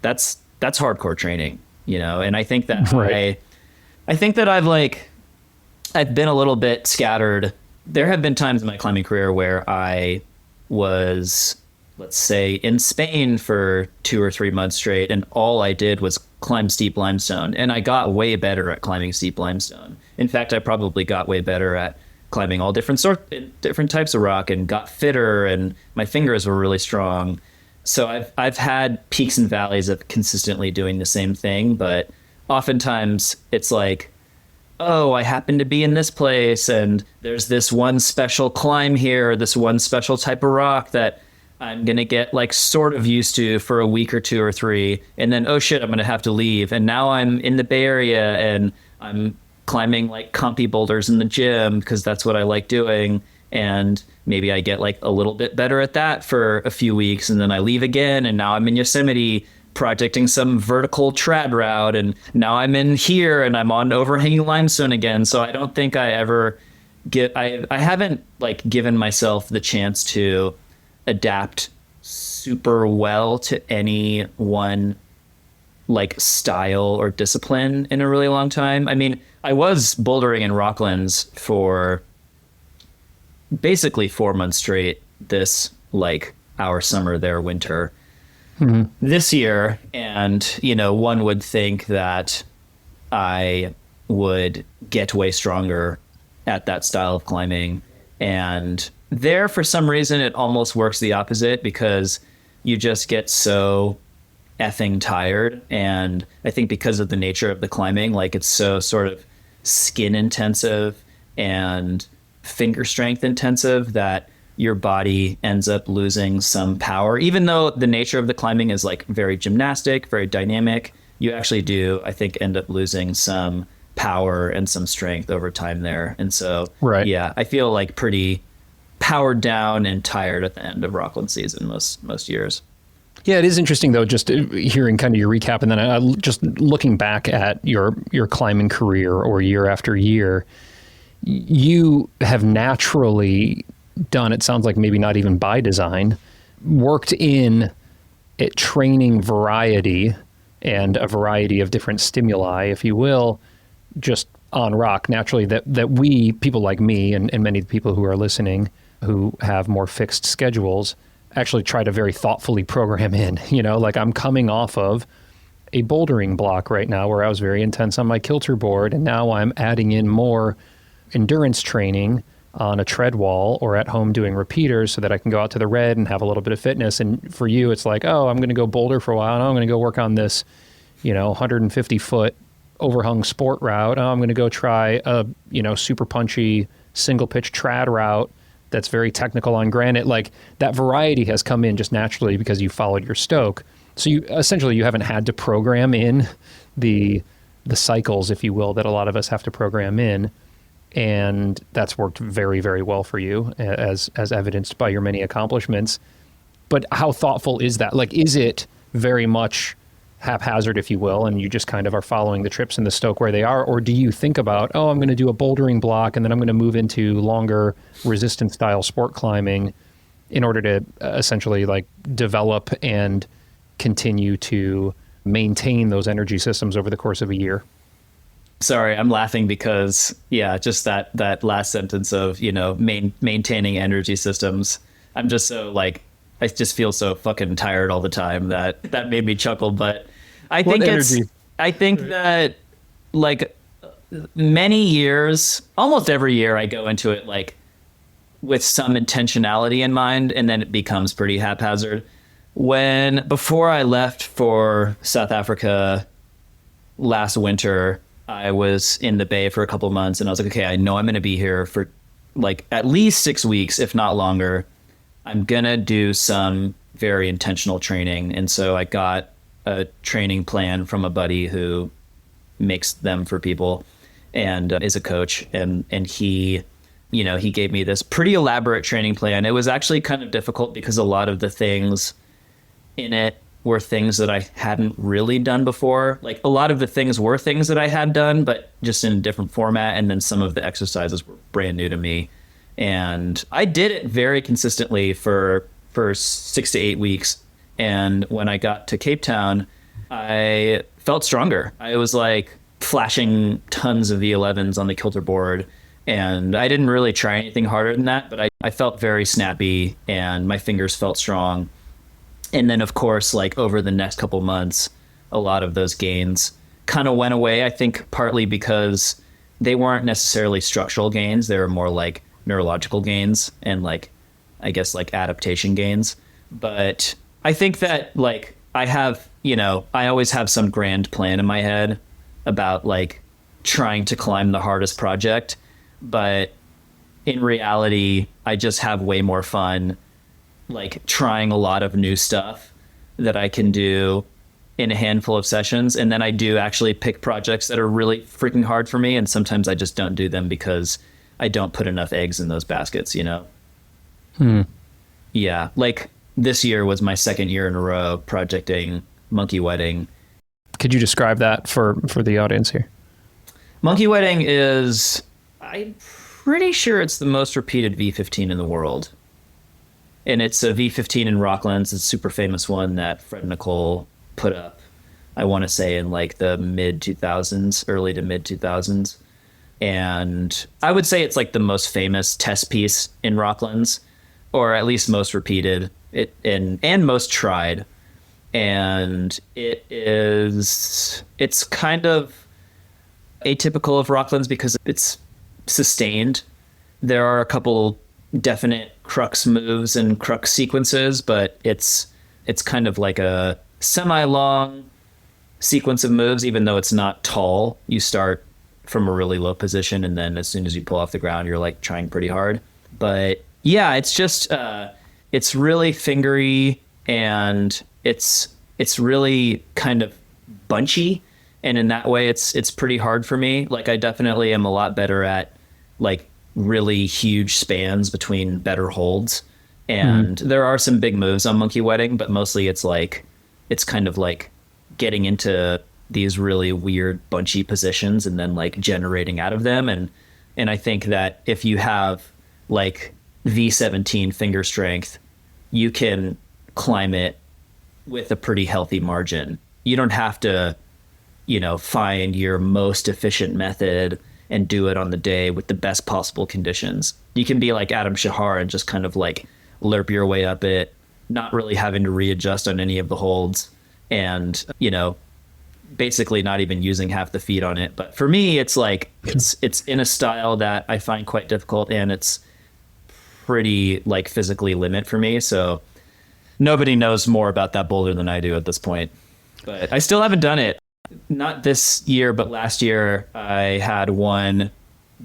that's hardcore training. And I think that Right. I think that I've been a little bit scattered. There have been times in my climbing career where I was, let's say, in Spain for 2 or 3 months straight, and all I did was climb steep limestone, and I got way better at climbing steep limestone. In fact, I probably got way better at climbing all different types of rock, and got fitter, and my fingers were really strong. So I've had peaks and valleys of consistently doing the same thing, but oftentimes it's like, oh, I happen to be in this place and there's this one special climb here, or this one special type of rock that I'm going to get like sort of used to for a week or 2 or 3. And then, oh shit, I'm going to have to leave. And now I'm in the Bay Area and I'm climbing like compy boulders in the gym because that's what I like doing. And maybe I get like a little bit better at that for a few weeks, and then I leave again, and now I'm in Yosemite projecting some vertical trad route, and now I'm in here and I'm on overhanging limestone again. So I don't think I ever I haven't like given myself the chance to adapt super well to any one like style or discipline in a really long time. I mean, I was bouldering in Rocklands for basically 4 months straight this like our summer, their winter this year. And, one would think that I would get way stronger at that style of climbing. And there, for some reason, it almost works the opposite because you just get so effing tired. And I think because of the nature of the climbing, like it's so sort of skin intensive and finger strength intensive that your body ends up losing some power. Even though the nature of the climbing is like very gymnastic, very dynamic, you actually do, I think, end up losing some power and some strength over time there. And so, Right. yeah, I feel like pretty powered down and tired at the end of Rockland season most years. Yeah, it is interesting though, just hearing kind of your recap, and then just looking back at your climbing career or year after year. You have naturally done, it sounds like maybe not even by design, worked in at training variety and a variety of different stimuli, if you will, just on rock naturally, that we, people like me and many of the people who are listening who have more fixed schedules, actually try to very thoughtfully program in. Like I'm coming off of a bouldering block right now where I was very intense on my kilter board, and now I'm adding in more endurance training on a tread wall or at home doing repeaters so that I can go out to the red and have a little bit of fitness. And for you, it's like, oh, I'm going to go boulder for a while. Now I'm going to go work on this, 150 foot overhung sport route. Oh, I'm going to go try a, super punchy single pitch trad route that's very technical on granite. Like that variety has come in just naturally because you followed your stoke. So you essentially, you haven't had to program in the cycles, if you will, that a lot of us have to program in. And that's worked very, very well for you, as evidenced by your many accomplishments. But how thoughtful is that? Like, is it very much haphazard, if you will, and you just kind of are following the trips in the stoke where they are? Or do you think about, oh, I'm going to do a bouldering block and then I'm going to move into longer resistance style sport climbing in order to essentially like develop and continue to maintain those energy systems over the course of a year? Sorry, I'm laughing because, yeah, just that last sentence of, maintaining energy systems. I'm just so like, I just feel so fucking tired all the time that made me chuckle. But I think I think that like many years, almost every year I go into it like with some intentionality in mind, and then it becomes pretty haphazard. Before I left for South Africa last winter, I was in the Bay for a couple of months, and I was like, okay, I know I'm going to be here for like at least 6 weeks, if not longer. I'm going to do some very intentional training. And so I got a training plan from a buddy who makes them for people and is a coach. And he, he gave me this pretty elaborate training plan. It was actually kind of difficult because a lot of the things in it were things that I hadn't really done before. Like a lot of the things were things that I had done, but just in a different format. And then some of the exercises were brand new to me. And I did it very consistently for 6 to 8 weeks. And when I got to Cape Town, I felt stronger. I was like flashing tons of V11s on the kilter board. And I didn't really try anything harder than that, but I felt very snappy and my fingers felt strong. And then, of course, like over the next couple months, a lot of those gains kind of went away, I think, partly because they weren't necessarily structural gains. They were more like neurological gains and like, I guess, like adaptation gains. But I think that like I have, I always have some grand plan in my head about like trying to climb the hardest project. But in reality, I just have way more fun like trying a lot of new stuff that I can do in a handful of sessions. And then I do actually pick projects that are really freaking hard for me. And sometimes I just don't do them because I don't put enough eggs in those baskets, Yeah. Like this year was my second year in a row projecting Monkey Wedding. Could you describe that for the audience here? Monkey Wedding is, I'm pretty sure it's the most repeated V15 in the world. And it's a V15 in Rocklands. It's a super famous one that Fred Nicole put up, I want to say in like the mid 2000s, early to mid 2000s. And I would say it's like the most famous test piece in Rocklands, or at least most repeated and most tried. And it's kind of atypical of Rocklands because it's sustained. There are a couple definite crux moves and crux sequences, but it's kind of like a semi-long sequence of moves, even though it's not tall. You start from a really low position, and then as soon as you pull off the ground, you're like trying pretty hard. But yeah, it's just it's really fingery, and it's really kind of bunchy, and in that way, it's pretty hard for me. Like I definitely am a lot better at like really huge spans between better holds. And there are some big moves on Monkey Wedding, but mostly it's kind of like getting into these really weird bunchy positions and then like generating out of them. And I think that if you have like V17 finger strength, you can climb it with a pretty healthy margin. You don't have to, find your most efficient method and do it on the day with the best possible conditions. You can be like Adam Shahar and just kind of like lerp your way up it, not really having to readjust on any of the holds, and basically not even using half the feet on it. But for me, it's like it's in a style that I find quite difficult, and it's pretty like physically limit for me. So nobody knows more about that boulder than I do at this point, but I still haven't done it. Not this year, but last year I had one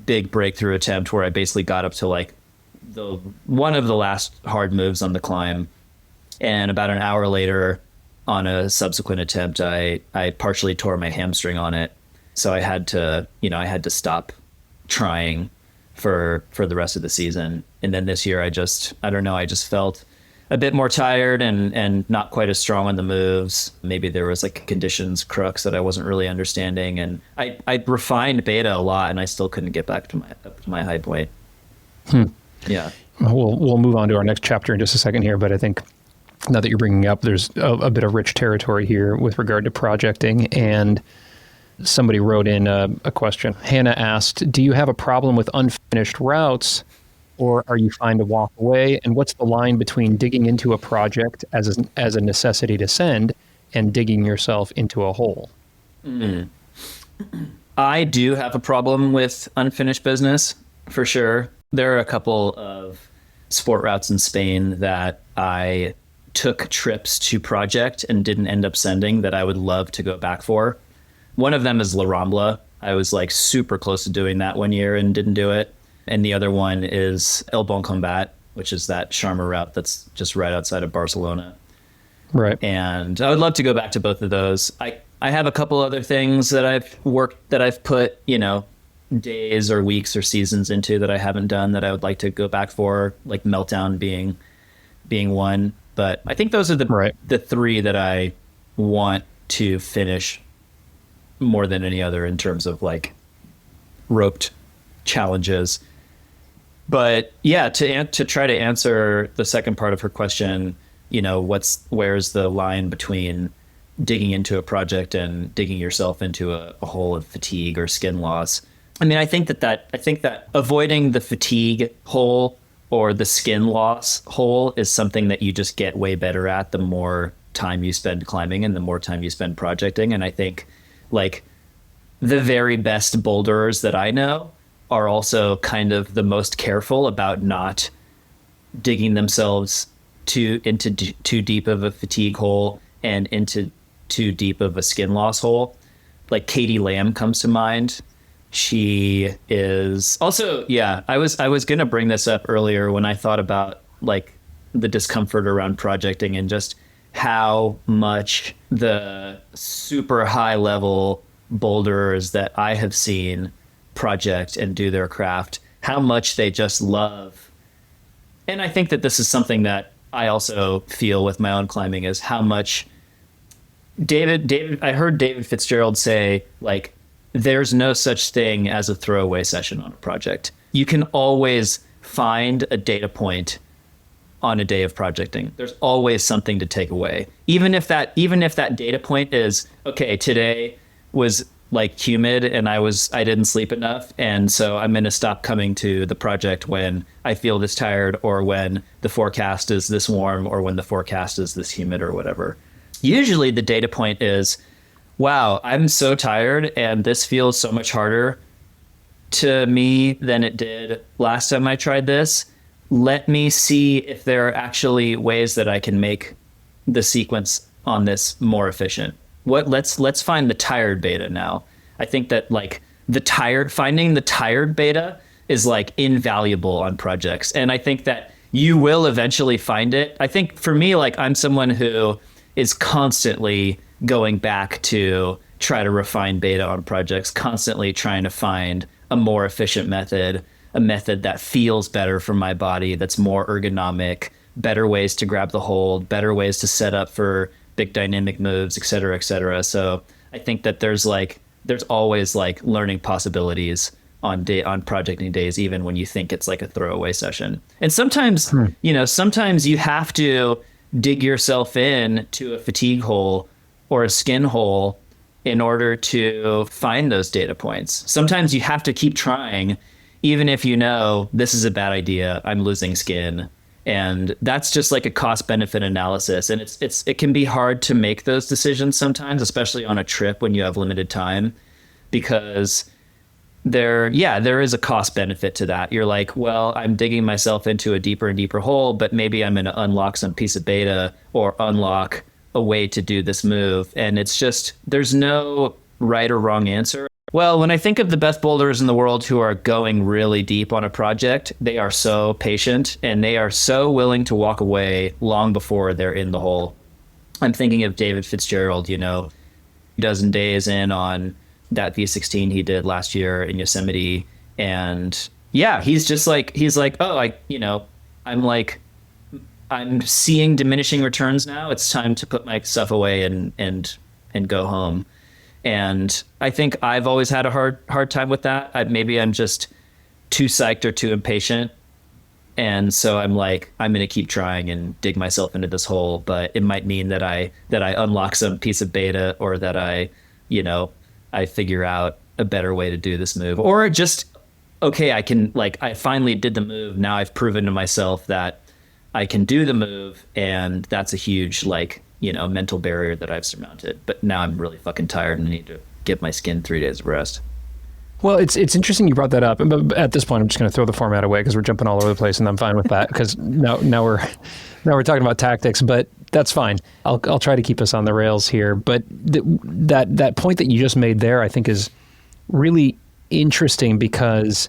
big breakthrough attempt where I basically got up to like the one of the last hard moves on the climb. And about an hour later on a subsequent attempt, I partially tore my hamstring on it. So I had to stop trying for the rest of the season. And then this year I don't know, I just felt a bit more tired and not quite as strong on the moves. Maybe there was like a conditions crux that I wasn't really understanding. And I refined beta a lot and I still couldn't get back to my high point. Yeah. We'll move on to our next chapter in just a second here, but I think now that you're bringing up, there's a bit of rich territory here with regard to projecting. And somebody wrote in a question. Hannah asked, do you have a problem with unfinished routes, or are you fine to walk away? And what's the line between digging into a project as a necessity to send and digging yourself into a hole? I do have a problem with unfinished business, for sure. There are a couple of sport routes in Spain that I took trips to project and didn't end up sending that I would love to go back for. One of them is La Rambla. I was like super close to doing that one year and didn't do it. And the other one is El Bon Combat, which is that Sharma route that's just right outside of Barcelona. Right. And I would love to go back to both of those. I have a couple other things that I've put, days or weeks or seasons into that I haven't done that I would like to go back for, like Meltdown being one. But I think those are the three that I want to finish more than any other in terms of like roped challenges. But yeah, to try to answer the second part of her question, where's the line between digging into a project and digging yourself into a hole of fatigue or skin loss? I mean, I think that avoiding the fatigue hole or the skin loss hole is something that you just get way better at the more time you spend climbing and the more time you spend projecting. And I think like the very best boulderers that I know are also kind of the most careful about not digging themselves into too deep of a fatigue hole and into too deep of a skin loss hole. Like Katie Lamb comes to mind. She is also, I was going to bring this up earlier when I thought about like the discomfort around projecting and just how much the super high level boulderers that I have seen project and do their craft, how much they just love. And I think that this is something that I also feel with my own climbing is how much I heard David Fitzgerald say, like, there's no such thing as a throwaway session on a project. You can always find a data point on a day of projecting. There's always something to take away. Even if that data point is, okay, today was like humid and I didn't sleep enough, and so I'm going to stop coming to the project when I feel this tired, or when the forecast is this warm, or when the forecast is this humid, or whatever. Usually the data point is, wow, I'm so tired and this feels so much harder to me than it did last time I tried this. Let me see if there are actually ways that I can make the sequence on this more efficient. Let's find the tired beta now. I think that like finding the tired beta is like invaluable on projects. And I think that you will eventually find it. I think for me, like I'm someone who is constantly going back to try to refine beta on projects, constantly trying to find a more efficient method, a method that feels better for my body, that's more ergonomic, better ways to grab the hold, better ways to set up for big dynamic moves, et cetera, et cetera. So I think that there's always like learning possibilities on projecting days, even when you think it's like a throwaway session. And sometimes, sometimes you have to dig yourself in to a fatigue hole or a skin hole in order to find those data points. Sometimes you have to keep trying, even if you know this is a bad idea, I'm losing skin. And that's just like a cost benefit analysis. And it can be hard to make those decisions sometimes, especially on a trip when you have limited time, because there is a cost benefit to that. You're like, well, I'm digging myself into a deeper and deeper hole, but maybe I'm going to unlock some piece of beta or unlock a way to do this move. And it's just, there's no right or wrong answer. Well, when I think of the best boulders in the world who are going really deep on a project, they are so patient and they are so willing to walk away long before they're in the hole. I'm thinking of David Fitzgerald, a dozen days in on that V16 he did last year in Yosemite. And yeah, he's like, oh, I'm seeing diminishing returns now. It's time to put my stuff away and go home. And I think I've always had a hard time with that. Maybe I'm just too psyched or too impatient. And so I'm like, I'm going to keep trying and dig myself into this hole, but it might mean that I unlock some piece of beta, or that I figure out a better way to do this move, or just, okay, I finally did the move. Now I've proven to myself that I can do the move. And that's a huge, mental barrier that I've surmounted. But now I'm really fucking tired and I need to give my skin 3 days of rest. Well, it's interesting you brought that up. But at this point, I'm just going to throw the format away because we're jumping all over the place, and I'm fine with that because now we're talking about tactics. But that's fine. I'll try to keep us on the rails here. But that point that you just made there, I think, is really interesting because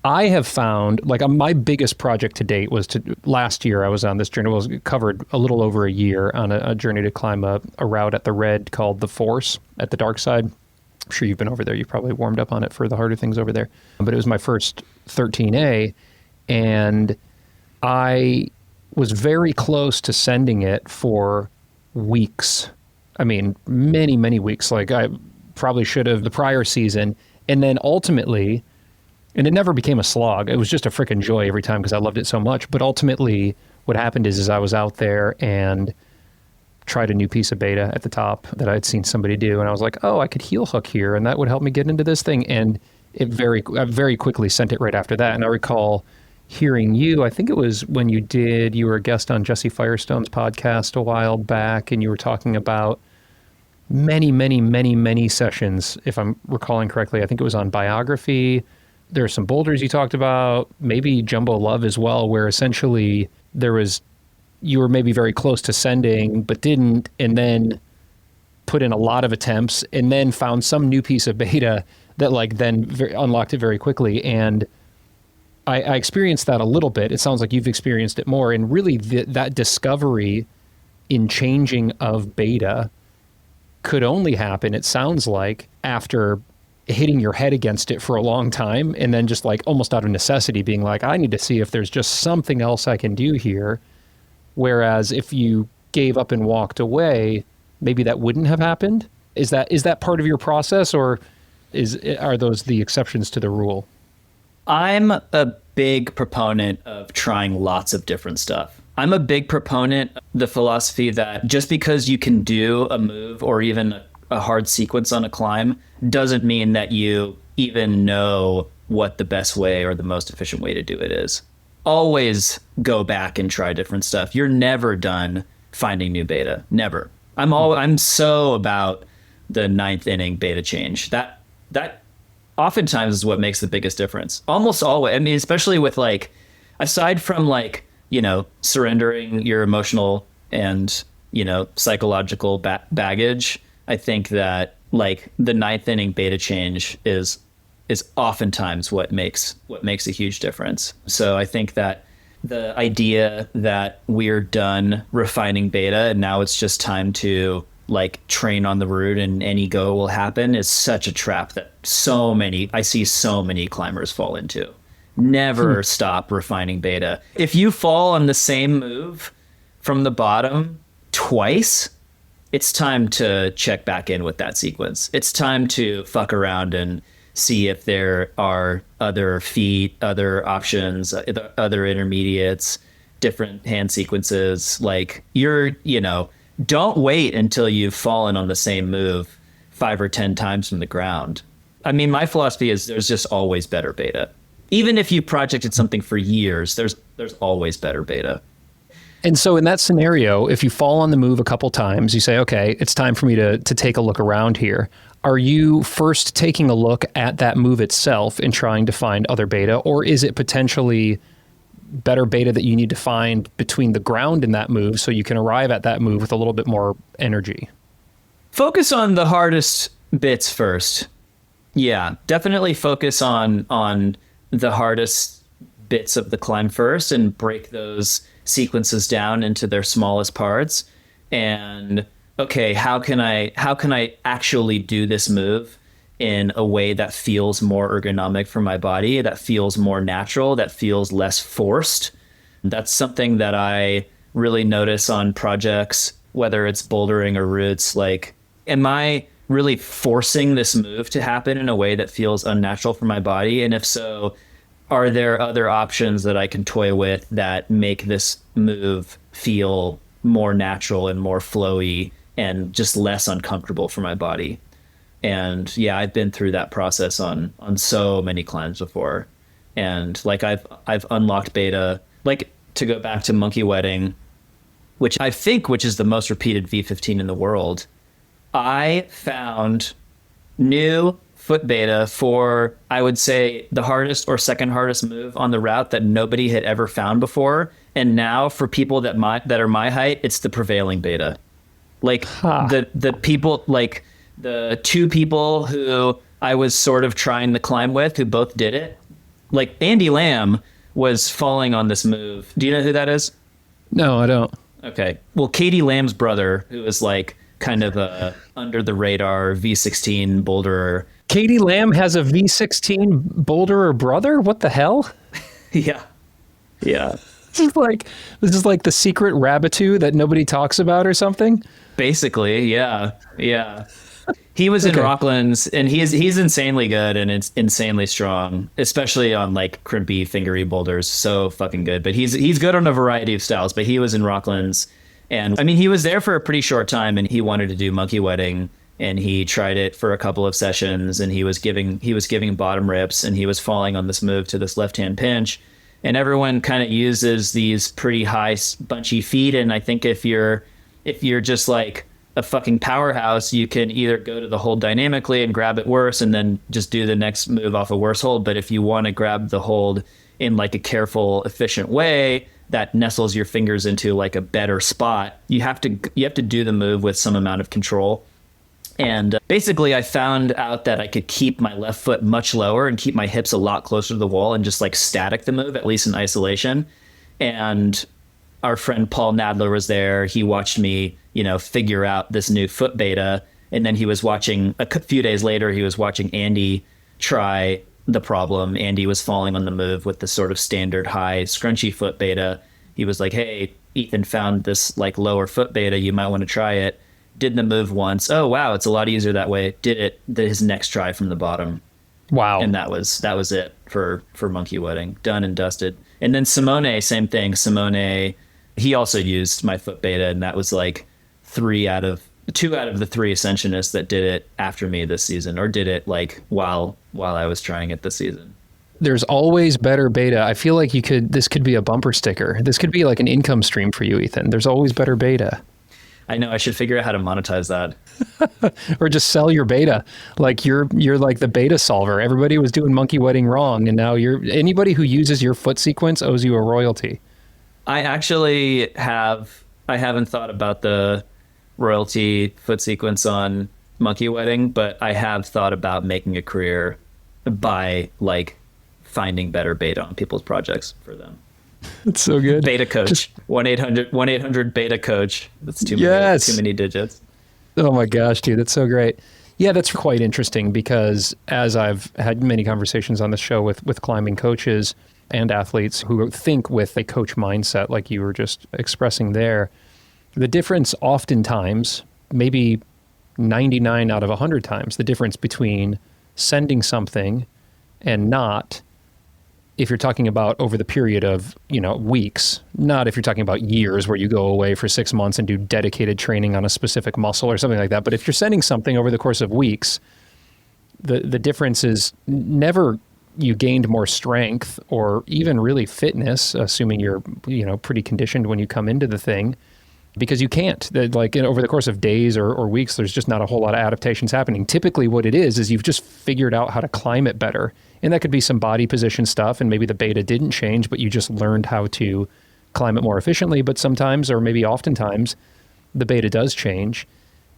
I have found, my biggest project to date was last year. I was on this journey. It covered a little over a year on a journey to climb a route at the Red called the Force at the dark side. I'm sure you've been over there. You've probably warmed up on it for the harder things over there. But it was my first 13A, and I was very close to sending it for weeks. I mean, many, many weeks. I probably should have the prior season. And then ultimately, and it never became a slog. It was just a freaking joy every time because I loved it so much. But ultimately, what happened is I was out there and tried a new piece of beta at the top that I'd seen somebody do. And I was like, oh, I could heel hook here, and that would help me get into this thing. And I very quickly sent it right after that. And I recall hearing you, I think it was when you were a guest on Jesse Firestone's podcast a while back, and you were talking about many, many, many, many sessions, if I'm recalling correctly. I think it was on biography. There are some boulders you talked about, maybe Jumbo Love as well, where essentially you were maybe very close to sending, but didn't, and then put in a lot of attempts, and then found some new piece of beta that unlocked it very quickly. And I experienced that a little bit. It sounds like you've experienced it more. And really that discovery in changing of beta could only happen, it sounds like, after hitting your head against it for a long time, and then just almost out of necessity being like, I need to see if there's just something else I can do here. Whereas if you gave up and walked away, maybe that wouldn't have happened. Is that part of your process, or are those the exceptions to the rule? I'm a big proponent of trying lots of different stuff. I'm a big proponent of the philosophy that just because you can do a move or even a hard sequence on a climb doesn't mean that you even know what the best way or the most efficient way to do it is. Always go back and try different stuff. You're never done finding new beta. Never. I'm so about the ninth inning beta change. That oftentimes is what makes the biggest difference. Almost always. I mean, especially with aside from surrendering your emotional and psychological baggage, I think that the ninth inning beta change is oftentimes what makes a huge difference. So I think that the idea that we're done refining beta and now it's just time to train on the route and any go will happen is such a trap that I see so many climbers fall into. Never stop refining beta. If you fall on the same move from the bottom twice, it's time to check back in with that sequence. It's time to fuck around and see if there are other feet, other options, other intermediates, different hand sequences. Don't wait until you've fallen on the same move 5 or 10 times from the ground. I mean, my philosophy is there's just always better beta. Even if you projected something for years, there's always better beta. And so in that scenario, if you fall on the move a couple times, you say, okay, it's time for me to take a look around here. Are you first taking a look at that move itself and trying to find other beta, or is it potentially better beta that you need to find between the ground and that move so you can arrive at that move with a little bit more energy? Focus on the hardest bits first. Yeah, definitely focus on the hardest bits of the climb first and break those sequences down into their smallest parts. And okay, how can I actually do this move in a way that feels more ergonomic for my body, that feels more natural, that feels less forced? That's something that I really notice on projects, whether it's bouldering or roots. Like, am I really forcing this move to happen in a way that feels unnatural for my body? And if so, are there other options that I can toy with that make this move feel more natural and more flowy and just less uncomfortable for my body? And yeah, I've been through that process on so many climbs before. And like I've unlocked beta, like to go back to monkey wedding, which is the most repeated V15 in the world. I found new foot beta for, I would say, the hardest or second hardest move on the route that nobody had ever found before. And now for people that are my height, it's the prevailing beta. Like the people, like the two people who I was sort of trying to climb with, who both did it. Like Andy Lamb was falling on this move. Do you know who that is? No, I don't. Okay. Well, Katie Lamb's brother, who is like kind of a under the radar V16 boulderer. Katie Lamb has a V16 boulderer brother? What the hell? Yeah. Yeah. This is like the secret Rabbitoo that nobody talks about or something? Basically, yeah. Yeah. He was in Rocklands, and he's insanely good and it's insanely strong, especially on like crimpy, fingery boulders. So fucking good. But he's good on a variety of styles. But he was in Rocklands, and I mean, he was there for a pretty short time, and he wanted to do monkey wedding, and he tried it for a couple of sessions, and he was giving bottom rips, and he was falling on this move to this left hand pinch, and everyone kind of uses these pretty high bunchy feet, and I think if you're just like a fucking powerhouse, you can either go to the hold dynamically and grab it worse and then just do the next move off a worse hold. But if you want to grab the hold in like a careful, efficient way that nestles your fingers into like a better spot, you have to do the move with some amount of control. And basically I found out that I could keep my left foot much lower and keep my hips a lot closer to the wall and just like static the move, at least in isolation. And our friend Paul Nadler was there. He watched me, figure out this new foot beta. And then he was watching, a few days later, he was watching Andy try the problem. Andy was falling on the move with the sort of standard high scrunchy foot beta. He was like, hey, Ethan found this like lower foot beta. You might want to try it. Did the move once. Oh, wow, it's a lot easier that way. Did it his next try from the bottom. Wow. And that was it for monkey wedding. Done and dusted. And then Simone, same thing. Simone, he also used my foot beta, and that was like 2 out of the 3 Ascensionists that did it after me this season, or did it like while I was trying it this season. There's always better beta. I feel like this could be a bumper sticker. This could be like an income stream for you, Ethan. There's always better beta. I know, I should figure out how to monetize that. Or just sell your beta. Like you're like the beta solver. Everybody was doing monkey wedding wrong, and now anybody who uses your foot sequence owes you a royalty. I actually haven't thought about the royalty foot sequence on monkey wedding, but I have thought about making a career by like finding better beta on people's projects for them. It's so good. Beta coach. 1-800 beta coach. That's too many digits. Oh my gosh, dude, that's so great. Yeah, that's quite interesting, because as I've had many conversations on the show with climbing coaches and athletes who think with a coach mindset like you were just expressing there, the difference oftentimes, maybe 99 out of 100 times, the difference between sending something and not, if you're talking about over the period of, weeks, not if you're talking about years where you go away for 6 months and do dedicated training on a specific muscle or something like that. But if you're sending something over the course of weeks, the difference is never you gained more strength or even really fitness, assuming you're, pretty conditioned when you come into the thing, because you can't. Over the course of days or weeks, there's just not a whole lot of adaptations happening. Typically what it is you've just figured out how to climb it better And that could be some body position stuff, and maybe the beta didn't change, but you just learned how to climb it more efficiently. But sometimes, or maybe oftentimes, the beta does change.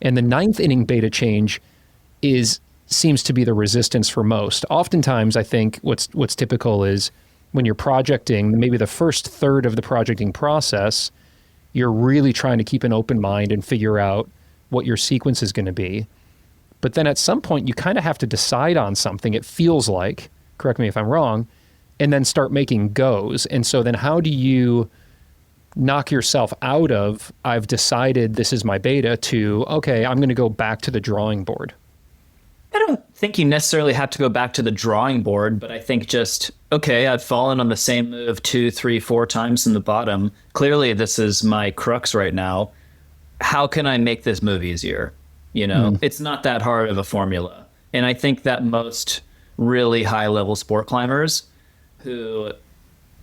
And the ninth inning beta change seems to be the resistance for most. Oftentimes, I think what's typical is when you're projecting, maybe the first third of the projecting process, you're really trying to keep an open mind and figure out what your sequence is going to be. But then at some point, you kind of have to decide on something, it feels like, correct me if I'm wrong, and then start making goes. And so then how do you knock yourself out of, I've decided this is my beta, to, okay, I'm going to go back to the drawing board? I don't think you necessarily have to go back to the drawing board, but I think just, okay, I've fallen on the same move 2, 3, 4 times in the bottom. Clearly, this is my crux right now. How can I make this move easier? It's not that hard of a formula. And I think that most really high-level sport climbers who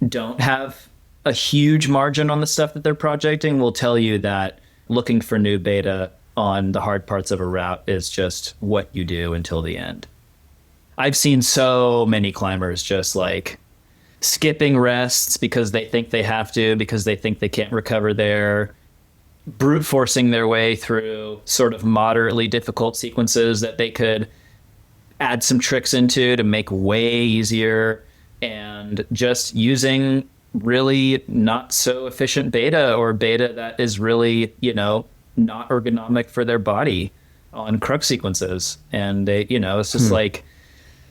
don't have a huge margin on the stuff that they're projecting will tell you that looking for new beta on the hard parts of a route is just what you do until the end. I've seen so many climbers just like skipping rests because they think they have to, because they think they can't recover there, brute forcing their way through sort of moderately difficult sequences that they could add some tricks into to make way easier, and just using really not so efficient beta, or beta that is really, not ergonomic for their body on crux sequences. And they, it's just like,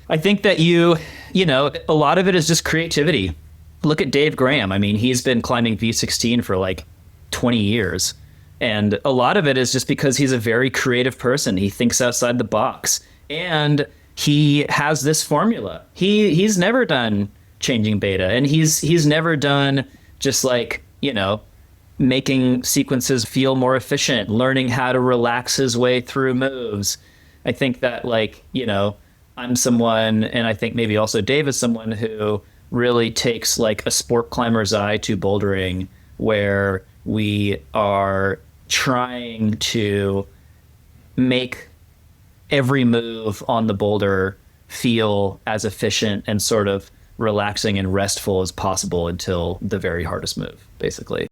I think that a lot of it is just creativity. Look at Dave Graham. I mean, he's been climbing V16 for like 20 years. And a lot of it is just because he's a very creative person. He thinks outside the box. And he has this formula. He's never done changing beta. And he's never done just like, making sequences feel more efficient, learning how to relax his way through moves. I think that I'm someone, and I think maybe also Dave is someone who really takes like a sport climber's eye to bouldering, where we are trying to make every move on the boulder feel as efficient and sort of relaxing and restful as possible until the very hardest move, basically.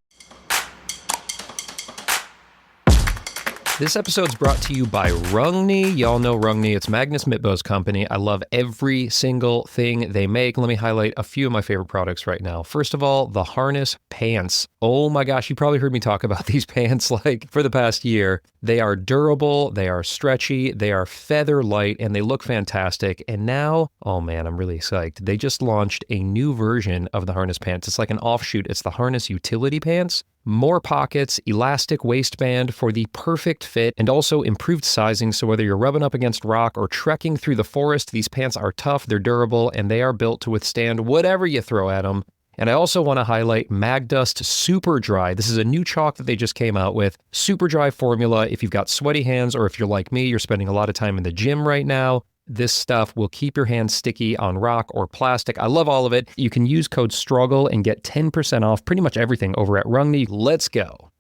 This episode's brought to you by Rungni. Y'all know Rungni. It's Magnus Mitbo's company. I love every single thing they make. Let me highlight a few of my favorite products right now. First of all, the harness pants. Oh my gosh, you probably heard me talk about these pants like for the past year. They are durable, they are stretchy, they are feather light, and they look fantastic. And now, oh man, I'm really psyched. They just launched a new version of the harness pants. It's like an offshoot. It's the harness utility pants. More pockets, elastic waistband for the perfect fit, and also improved sizing. So whether you're rubbing up against rock or trekking through the forest, these pants are tough, they're durable, and they are built to withstand whatever you throw at them. And I also want to highlight Magdust Super Dry. This is a new chalk that they just came out with. Super dry formula. If you've got sweaty hands, or if you're like me, you're spending a lot of time in the gym right now, this stuff will keep your hands sticky on rock or plastic. I love all of it. You can use code STRUGGLE and get 10% off pretty much everything over at Rungni. Let's go.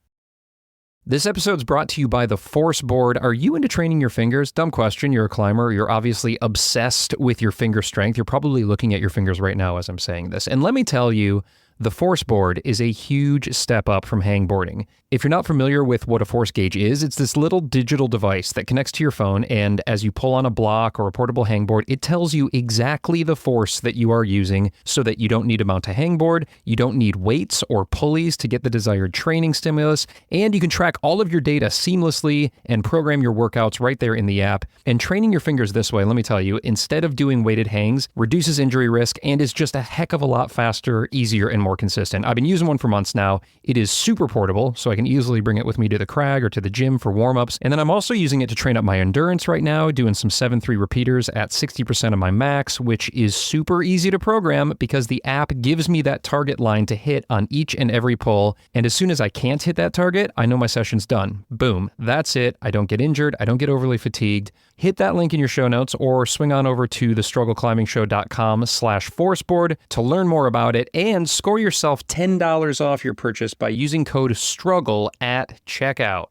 This episode's brought to you by the Force Board. Are you into training your fingers? Dumb question. You're a climber. You're obviously obsessed with your finger strength. You're probably looking at your fingers right now as I'm saying this. And let me tell you, the Force Board is a huge step up from hangboarding. If you're not familiar with what a force gauge is, it's this little digital device that connects to your phone, and as you pull on a block or a portable hangboard, it tells you exactly the force that you are using, so that you don't need to mount a hangboard, you don't need weights or pulleys to get the desired training stimulus, and you can track all of your data seamlessly and program your workouts right there in the app. And training your fingers this way, let me tell you, instead of doing weighted hangs, reduces injury risk and is just a heck of a lot faster, easier, and more consistent. I've been using one for months now. It is super portable, so I can easily bring it with me to the crag or to the gym for warm-ups. And then I'm also using it to train up my endurance right now, doing some 7-3 repeaters at 60% of my max, which is super easy to program because the app gives me that target line to hit on each and every pull. And as soon as I can't hit that target, I know my session's done. Boom. That's it. I don't get injured. I don't get overly fatigued. Hit that link in your show notes or swing on over to thestruggleclimbingshow.com/forceboard to learn more about it and score yourself $10 off your purchase by using code STRUGGLE at checkout.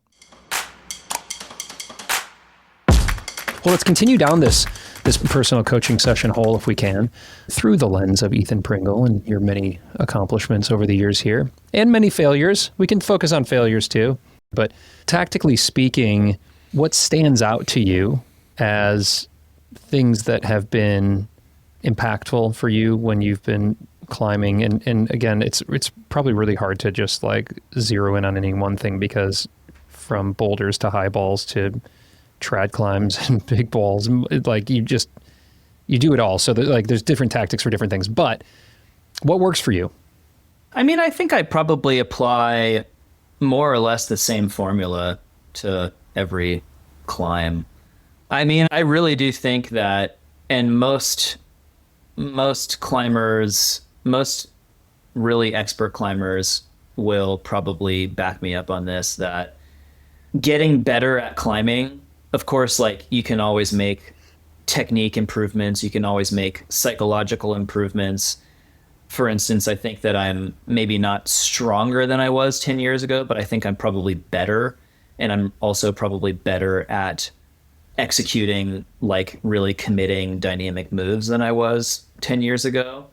Well, let's continue down this this personal coaching session whole, if we can, through the lens of Ethan Pringle and your many accomplishments over the years here, and many failures. We can focus on failures too. But tactically speaking, what stands out to you as things that have been impactful for you when you've been climbing? And again, it's probably really hard to just like zero in on any one thing, because from boulders to high balls to trad climbs and big balls, like you do it all. So there's different tactics for different things, but what works for you? I mean, I think I probably apply more or less the same formula to every climb. I mean, I really do think that, and most climbers, most really expert climbers will probably back me up on this, that getting better at climbing, of course, like you can always make technique improvements, you can always make psychological improvements. For instance, I think that I'm maybe not stronger than I was 10 years ago, but I think I'm probably better. And I'm also probably better at executing like really committing dynamic moves than I was 10 years ago,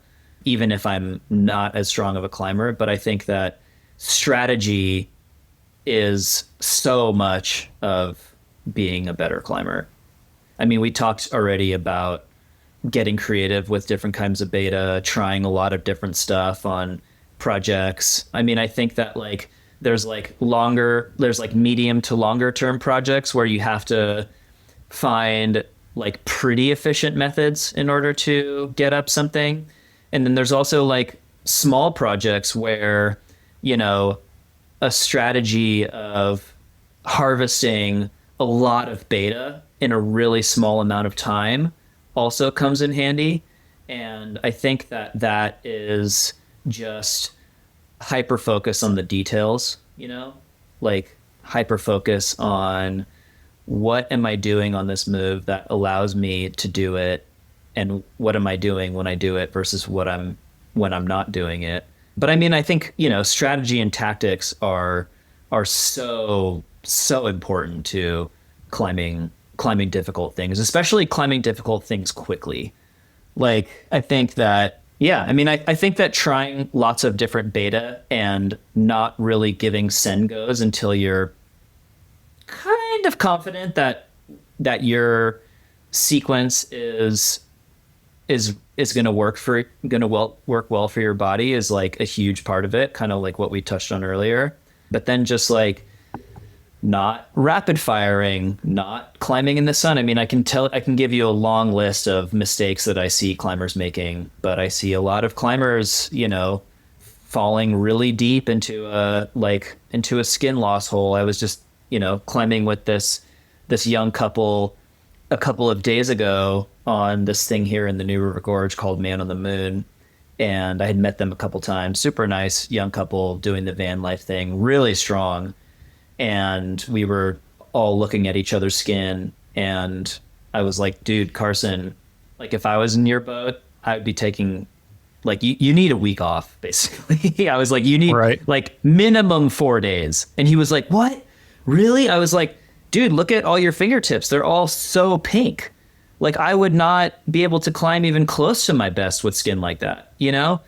even if I'm not as strong of a climber. But I think that strategy is so much of being a better climber. I mean, we talked already about getting creative with different kinds of beta, trying a lot of different stuff on projects. I mean, I think that like there's like medium to longer term projects where you have to find like pretty efficient methods in order to get up something. And then there's also like small projects where, you know, a strategy of harvesting a lot of beta in a really small amount of time also comes in handy. And I think that that is just hyper focus on the details, you know, like hyper focus on what am I doing on this move that allows me to do it, and what am I doing when I do it versus when I'm not doing it. But I mean, I think, you know, strategy and tactics are so important to climbing difficult things, especially climbing difficult things quickly. Like, I think that, yeah, I mean, I think that trying lots of different beta and not really giving send goes until you're kind of confident that your sequence is going to work well for your body is like a huge part of it, kind of like what we touched on earlier. But then just like not rapid firing, not climbing in the sun. I mean, I can give you a long list of mistakes that I see climbers making, but I see a lot of climbers, you know, falling really deep into a skin loss hole. I was just, you know, climbing with this young couple a couple of days ago on this thing here in the New River Gorge called Man on the Moon. And I had met them a couple times. Super nice young couple doing the van life thing, really strong. And we were all looking at each other's skin. And I was like, dude, Carson, like if I was in your boat, I would be taking, like, you need a week off, basically. I was like, you need like minimum 4 days. And he was like, what? Really? I was like, dude, look at all your fingertips. They're all so pink. Like, I would not be able to climb even close to my best with skin like that, you know?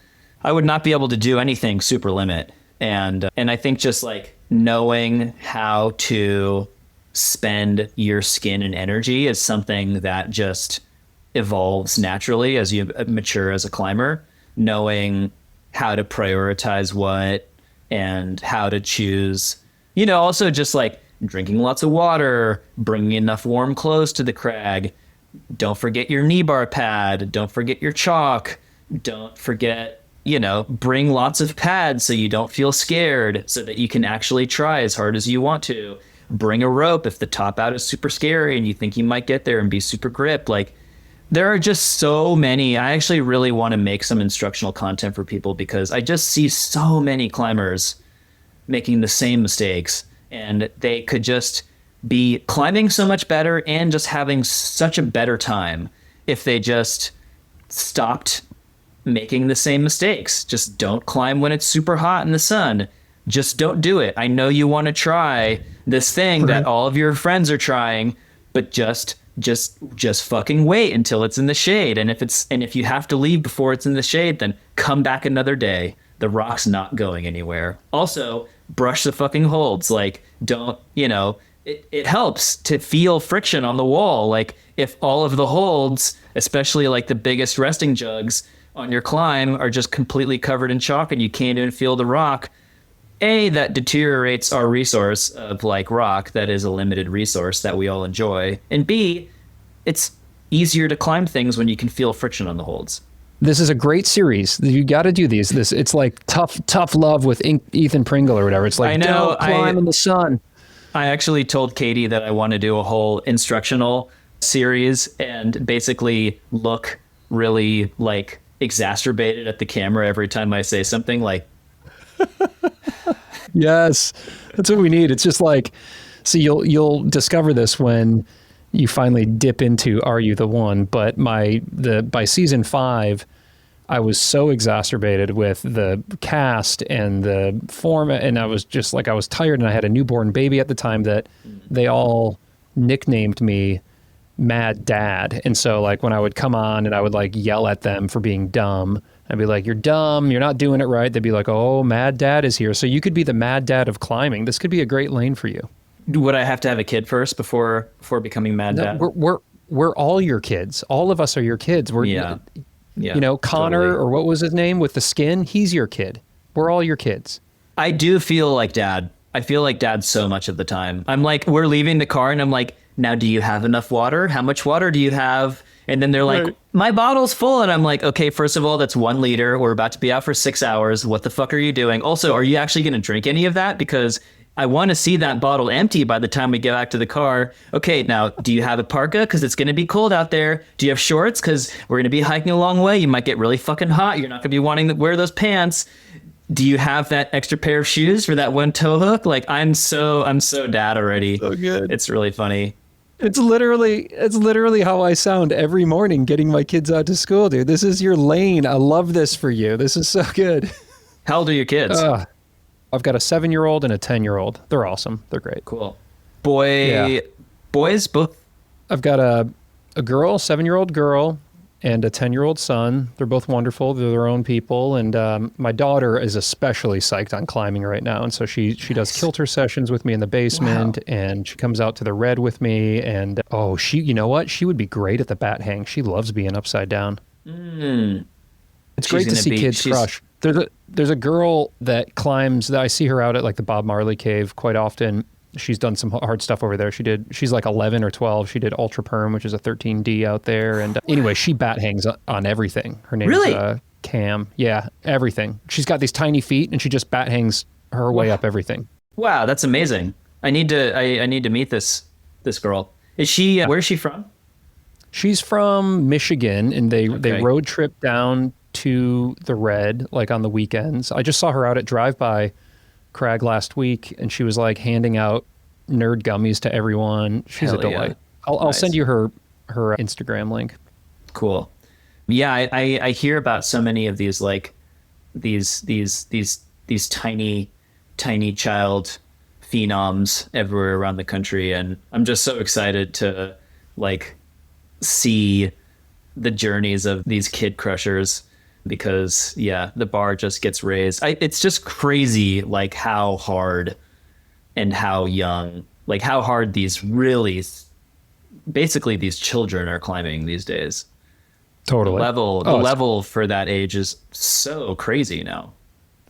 I would not be able to do anything super limit. And I think just like knowing how to spend your skin and energy is something that just evolves naturally as you mature as a climber. Knowing how to prioritize what and how to choose, you know, also just like drinking lots of water, bringing enough warm clothes to the crag. Don't forget your knee bar pad. Don't forget your chalk. Don't forget, you know, bring lots of pads so you don't feel scared, so that you can actually try as hard as you want to. Bring a rope if the top out is super scary and you think you might get there and be super gripped. Like, there are just so many. I actually really want to make some instructional content for people because I just see so many climbers making the same mistakes, and they could just be climbing so much better and just having such a better time if they just stopped making the same mistakes. Just don't climb when it's super hot in the sun. Just don't do it. I know you want to try this thing that all of your friends are trying, but just just fucking wait until it's in the shade. And if you have to leave before it's in the shade, then come back another day. The rock's not going anywhere. Also, brush the fucking holds. Like, don't, it helps to feel friction on the wall. Like, if all of the holds, especially like the biggest resting jugs on your climb, are just completely covered in chalk and you can't even feel the rock, that deteriorates our resource of like rock that is a limited resource that we all enjoy. And B, it's easier to climb things when you can feel friction on the holds. This is a great series. You got to do these. It's like tough love with Ethan Pringle or whatever. It's like, I know, don't climb in the sun. I actually told Katie that I want to do a whole instructional series and basically look really like exacerbated at the camera every time I say something like. Yes, that's what we need. It's just like, so you'll discover this when you finally dip into Are You the One? But by season 5, I was so exacerbated with the cast and the format, and I was just like, I was tired, and I had a newborn baby at the time that they all nicknamed me Mad Dad. And so like when I would come on and I would like yell at them for being dumb, I'd be like, you're dumb, you're not doing it right. They'd be like, oh, Mad Dad is here. So you could be the Mad Dad of climbing. This could be a great lane for you. Would I have to have a kid first before becoming Mad Dad? We're all your kids. All of us are your kids. Yeah, Connor, totally. or what was his name with the skin? He's your kid. We're all your kids. I do feel like Dad. I feel like Dad so much of the time. I'm like, we're leaving the car and I'm like, now do you have enough water? How much water do you have? And then they're like, right. My bottle's full. And I'm like, okay, first of all, that's 1 liter. We're about to be out for 6 hours. What the fuck are you doing? Also, are you actually going to drink any of that? Because I want to see that bottle empty by the time we get back to the car. Okay, now, do you have a parka? Because it's going to be cold out there. Do you have shorts? Because we're going to be hiking a long way. You might get really fucking hot. You're not going to be wanting to wear those pants. Do you have that extra pair of shoes for that one toe hook? Like, I'm so dad already. So good. It's really funny. It's literally how I sound every morning getting my kids out to school, dude. This is your lane. I love this for you. This is so good. How old are your kids? I've got a 7-year-old and a 10-year-old. They're awesome. They're great. Cool. Boys, both? I've got a girl, 7-year-old girl, and a 10-year-old son. They're both wonderful. They're their own people. And my daughter is especially psyched on climbing right now. And so she does kilter sessions with me in the basement. Wow. And she comes out to the red with me. And you know what? She would be great at the bat hang. She loves being upside down. It's great to see kids crush. There's a girl that climbs that I see her out at like the Bob Marley cave quite often. She's done some hard stuff over there. She's like 11 or 12. She did Ultra Perm, which is a 13D out there. And anyway, she bat hangs on everything. Her name is Cam. Yeah, everything. She's got these tiny feet and she just bat hangs her way up everything. Wow, that's amazing. I need to meet this girl. Is she where is she from? She's from Michigan, and they road trip down to the Red like on the weekends. I just saw her out at Drive By Crag last week, and she was like handing out nerd gummies to everyone. She's a delight. Yeah. I'll send you her Instagram link. Cool. Yeah, I hear about so many of these like these tiny child phenoms everywhere around the country, and I'm just so excited to like see the journeys of these kid crushers. Because the bar just gets raised. It's just crazy, like how hard and how young, like how hard these children are climbing these days. Totally. The level for that age is so crazy now.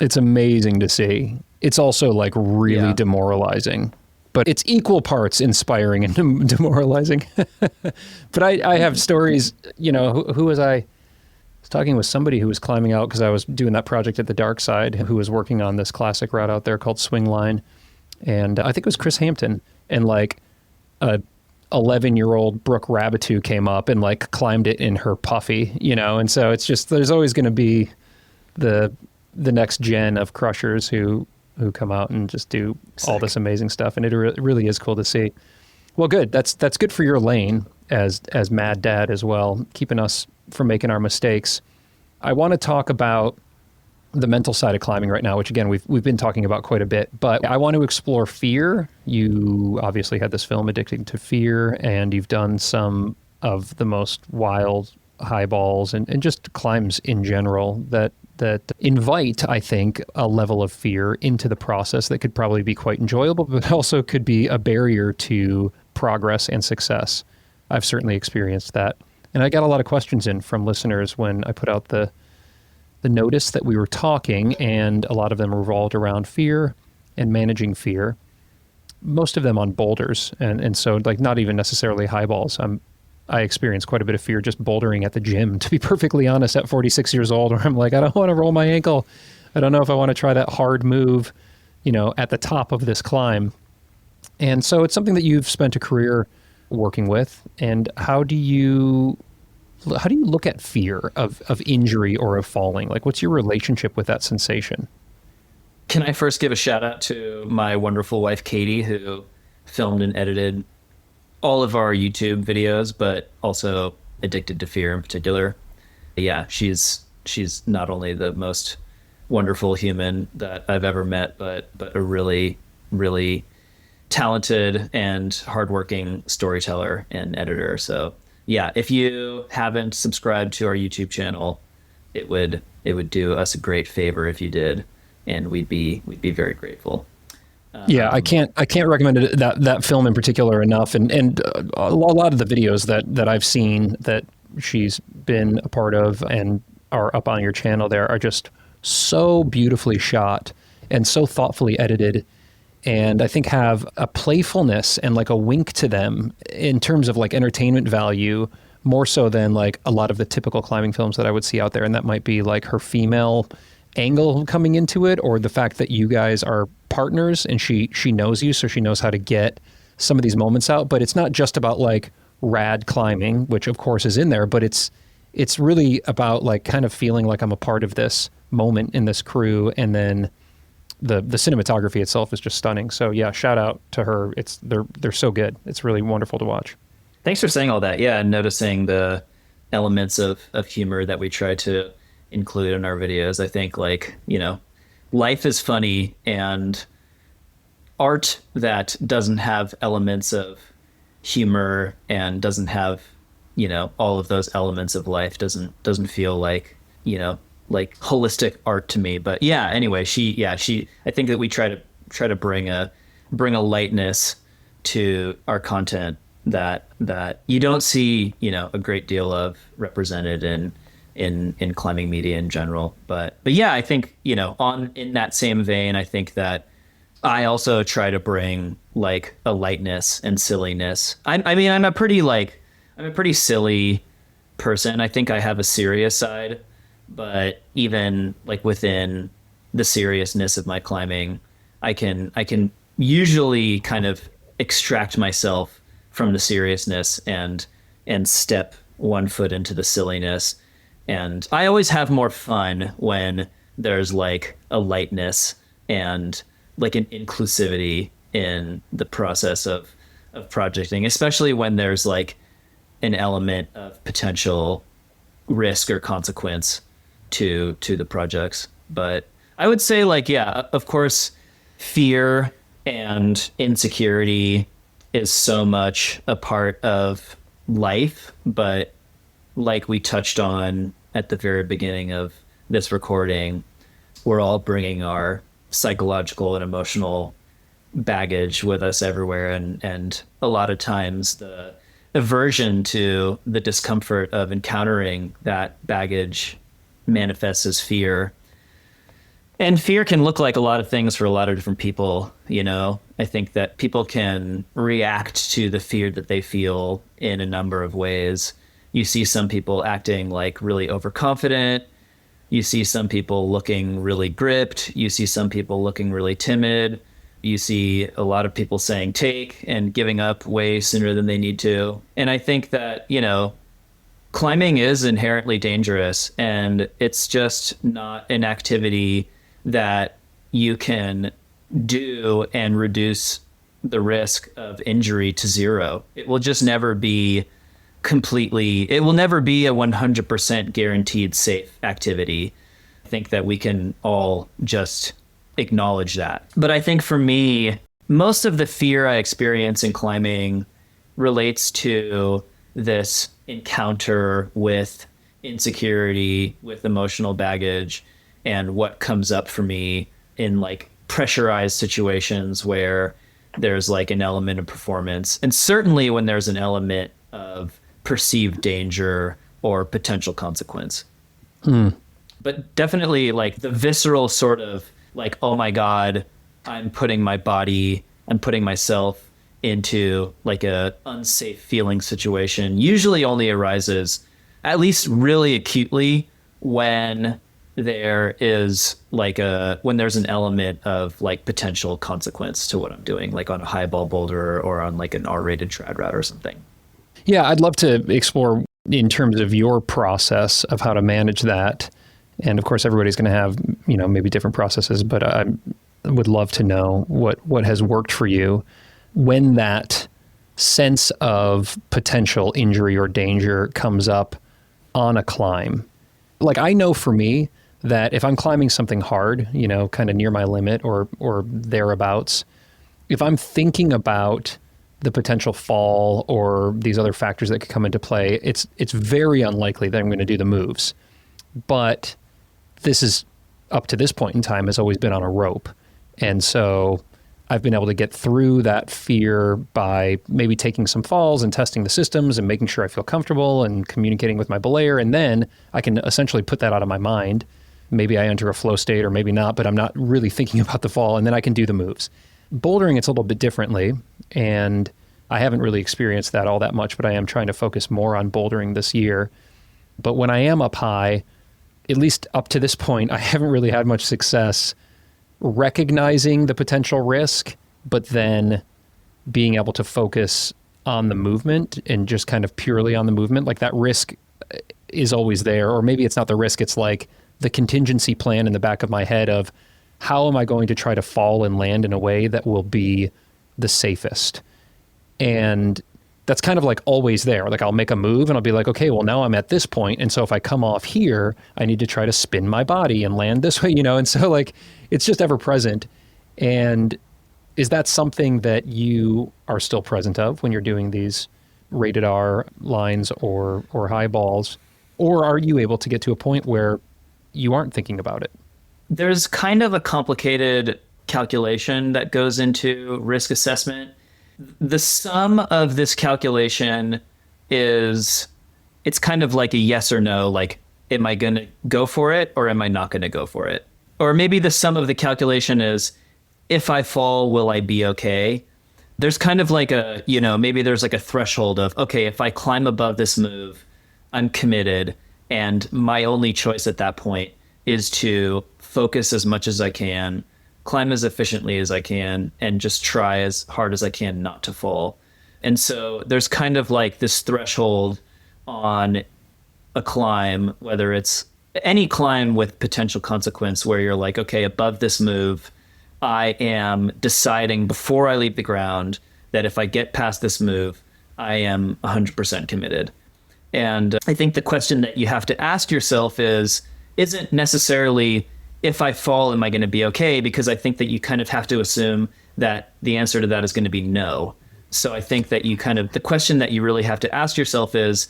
It's amazing to see. It's also like really demoralizing, but it's equal parts inspiring and demoralizing. But I have stories, who was I? I was talking with somebody who was climbing out because I was doing that project at the Dark Side, who was working on this classic route out there called Swing Line. And I think it was Chris Hampton, and like a 11-year-old Brooke Rabitou came up and like climbed it in her puffy, and so it's just, there's always going to be the next gen of crushers who come out and just do all this amazing stuff. And it really is cool to see. Well, good. That's good for your lane as Mad Dad as well, keeping us from making our mistakes. I want to talk about the mental side of climbing right now, which again, we've been talking about quite a bit, but I want to explore fear. You obviously had this film Addicting to Fear, and you've done some of the most wild high balls and just climbs in general that invite, I think, a level of fear into the process that could probably be quite enjoyable, but also could be a barrier to progress and success. I've certainly experienced that. And I got a lot of questions in from listeners when I put out the notice that we were talking, and a lot of them revolved around fear and managing fear. Most of them on boulders, and so like not even necessarily high balls. I experienced quite a bit of fear just bouldering at the gym, to be perfectly honest, at 46 years old, where I'm like, I don't want to roll my ankle. I don't know if I want to try that hard move, at the top of this climb. And so it's something that you've spent a career working with. And how do you look at fear of injury or of falling? Like, what's your relationship with that sensation? Can I first give a shout out to my wonderful wife, Katie, who filmed and edited all of our YouTube videos, but also Addicted to Fear in particular. Yeah, she's not only the most wonderful human that I've ever met, but a really, really talented and hardworking storyteller and editor. So yeah, if you haven't subscribed to our YouTube channel, it would do us a great favor if you did, and we'd be very grateful. Yeah, I can't recommend that film in particular enough, and a lot of the videos that I've seen that she's been a part of and are up on your channel there are just so beautifully shot and so thoughtfully edited, and I think have a playfulness and like a wink to them in terms of like entertainment value, more so than like a lot of the typical climbing films that I would see out there. And that might be like her female angle coming into it, or the fact that you guys are partners and she knows you, so she knows how to get some of these moments out. But it's not just about like rad climbing, which of course is in there, but it's really about like kind of feeling like I'm a part of this moment in this crew. And then the cinematography itself is just stunning. So yeah, shout out to her. They're so good. It's really wonderful to watch. Thanks for saying all that. Yeah, and noticing the elements of humor that we try to include in our videos. I think life is funny, and art that doesn't have elements of humor and doesn't have, all of those elements of life doesn't feel like holistic art to me. But yeah, anyway, I think that we try to bring a lightness to our content that you don't see, a great deal of represented in climbing media in general. But yeah, I think, in that same vein, I think that I also try to bring like a lightness and silliness. I mean, I'm a pretty silly person. I think I have a serious side, but even like within the seriousness of my climbing, I can usually kind of extract myself from the seriousness and step one foot into the silliness. And I always have more fun when there's like a lightness and like an inclusivity in the process of projecting, especially when there's like an element of potential risk or consequence to the projects. But I would say of course, fear and insecurity is so much a part of life, but like we touched on at the very beginning of this recording, we're all bringing our psychological and emotional baggage with us everywhere. And a lot of times the aversion to the discomfort of encountering that baggage manifests as fear. And fear can look like a lot of things for a lot of different people. I think that people can react to the fear that they feel in a number of ways. You see some people acting like really overconfident. You see some people looking really gripped. You see some people looking really timid. You see a lot of people saying take and giving up way sooner than they need to. And I think that, climbing is inherently dangerous, and it's just not an activity that you can do and reduce the risk of injury to zero. It will just never be it will never be a 100% guaranteed safe activity. think that we can all just acknowledge that. But I think for me, most of the fear I experience in climbing relates to this encounter with insecurity, with emotional baggage, and what comes up for me in like pressurized situations where there's like an element of performance. And certainly when there's an element of perceived danger or potential consequence. But definitely like the visceral sort of like, oh my God, I'm putting myself into like a unsafe feeling situation usually only arises at least really acutely when there is like when there's an element of like potential consequence to what I'm doing, like on a highball boulder or on like an R-rated trad route or something. Yeah, I'd love to explore in terms of your process of how to manage that. And of course, everybody's going to have, maybe different processes, but I would love to know what has worked for you when that sense of potential injury or danger comes up on a climb. Like I know for me that if I'm climbing something hard, kind of near my limit or thereabouts, if I'm thinking about the potential fall or these other factors that could come into play, it's very unlikely that I'm going to do the moves. But this is, up to this point in time, has always been on a rope. And so I've been able to get through that fear by maybe taking some falls and testing the systems and making sure I feel comfortable and communicating with my belayer. And then I can essentially put that out of my mind. Maybe I enter a flow state or maybe not, but I'm not really thinking about the fall, and then I can do the moves. Bouldering, it's a little bit differently, and I haven't really experienced that all that much, but I am trying to focus more on bouldering this year. But when I am up high, at least up to this point, I haven't really had much success recognizing the potential risk, but then being able to focus on the movement and just kind of purely on the movement. Like that risk is always there, or maybe it's not the risk, it's like the contingency plan in the back of my head of how am I going to try to fall and land in a way that will be the safest? And that's kind of like always there. Like I'll make a move and I'll be like, okay, well now I'm at this point. And so if I come off here, I need to try to spin my body and land this way, And so like, it's just ever present. And is that something that you are still present of when you're doing these rated R lines or high balls? Or are you able to get to a point where you aren't thinking about it? There's kind of a complicated calculation that goes into risk assessment. The sum of this calculation it's kind of like a yes or no, like, am I going to go for it or am I not going to go for it? Or maybe the sum of the calculation is, if I fall, will I be okay? There's kind of like maybe there's like a threshold of, okay, if I climb above this move, I'm committed. And my only choice at that point is to focus as much as I can, climb as efficiently as I can, and just try as hard as I can not to fall. And so there's kind of like this threshold on a climb, whether it's any climb with potential consequence, where you're like, okay, above this move, I am deciding before I leave the ground that if I get past this move, I am 100% committed. And I think the question that you have to ask yourself isn't necessarily, if I fall, am I going to be okay? Because I think that you kind of have to assume that the answer to that is going to be no. So I think that the question that you really have to ask yourself is,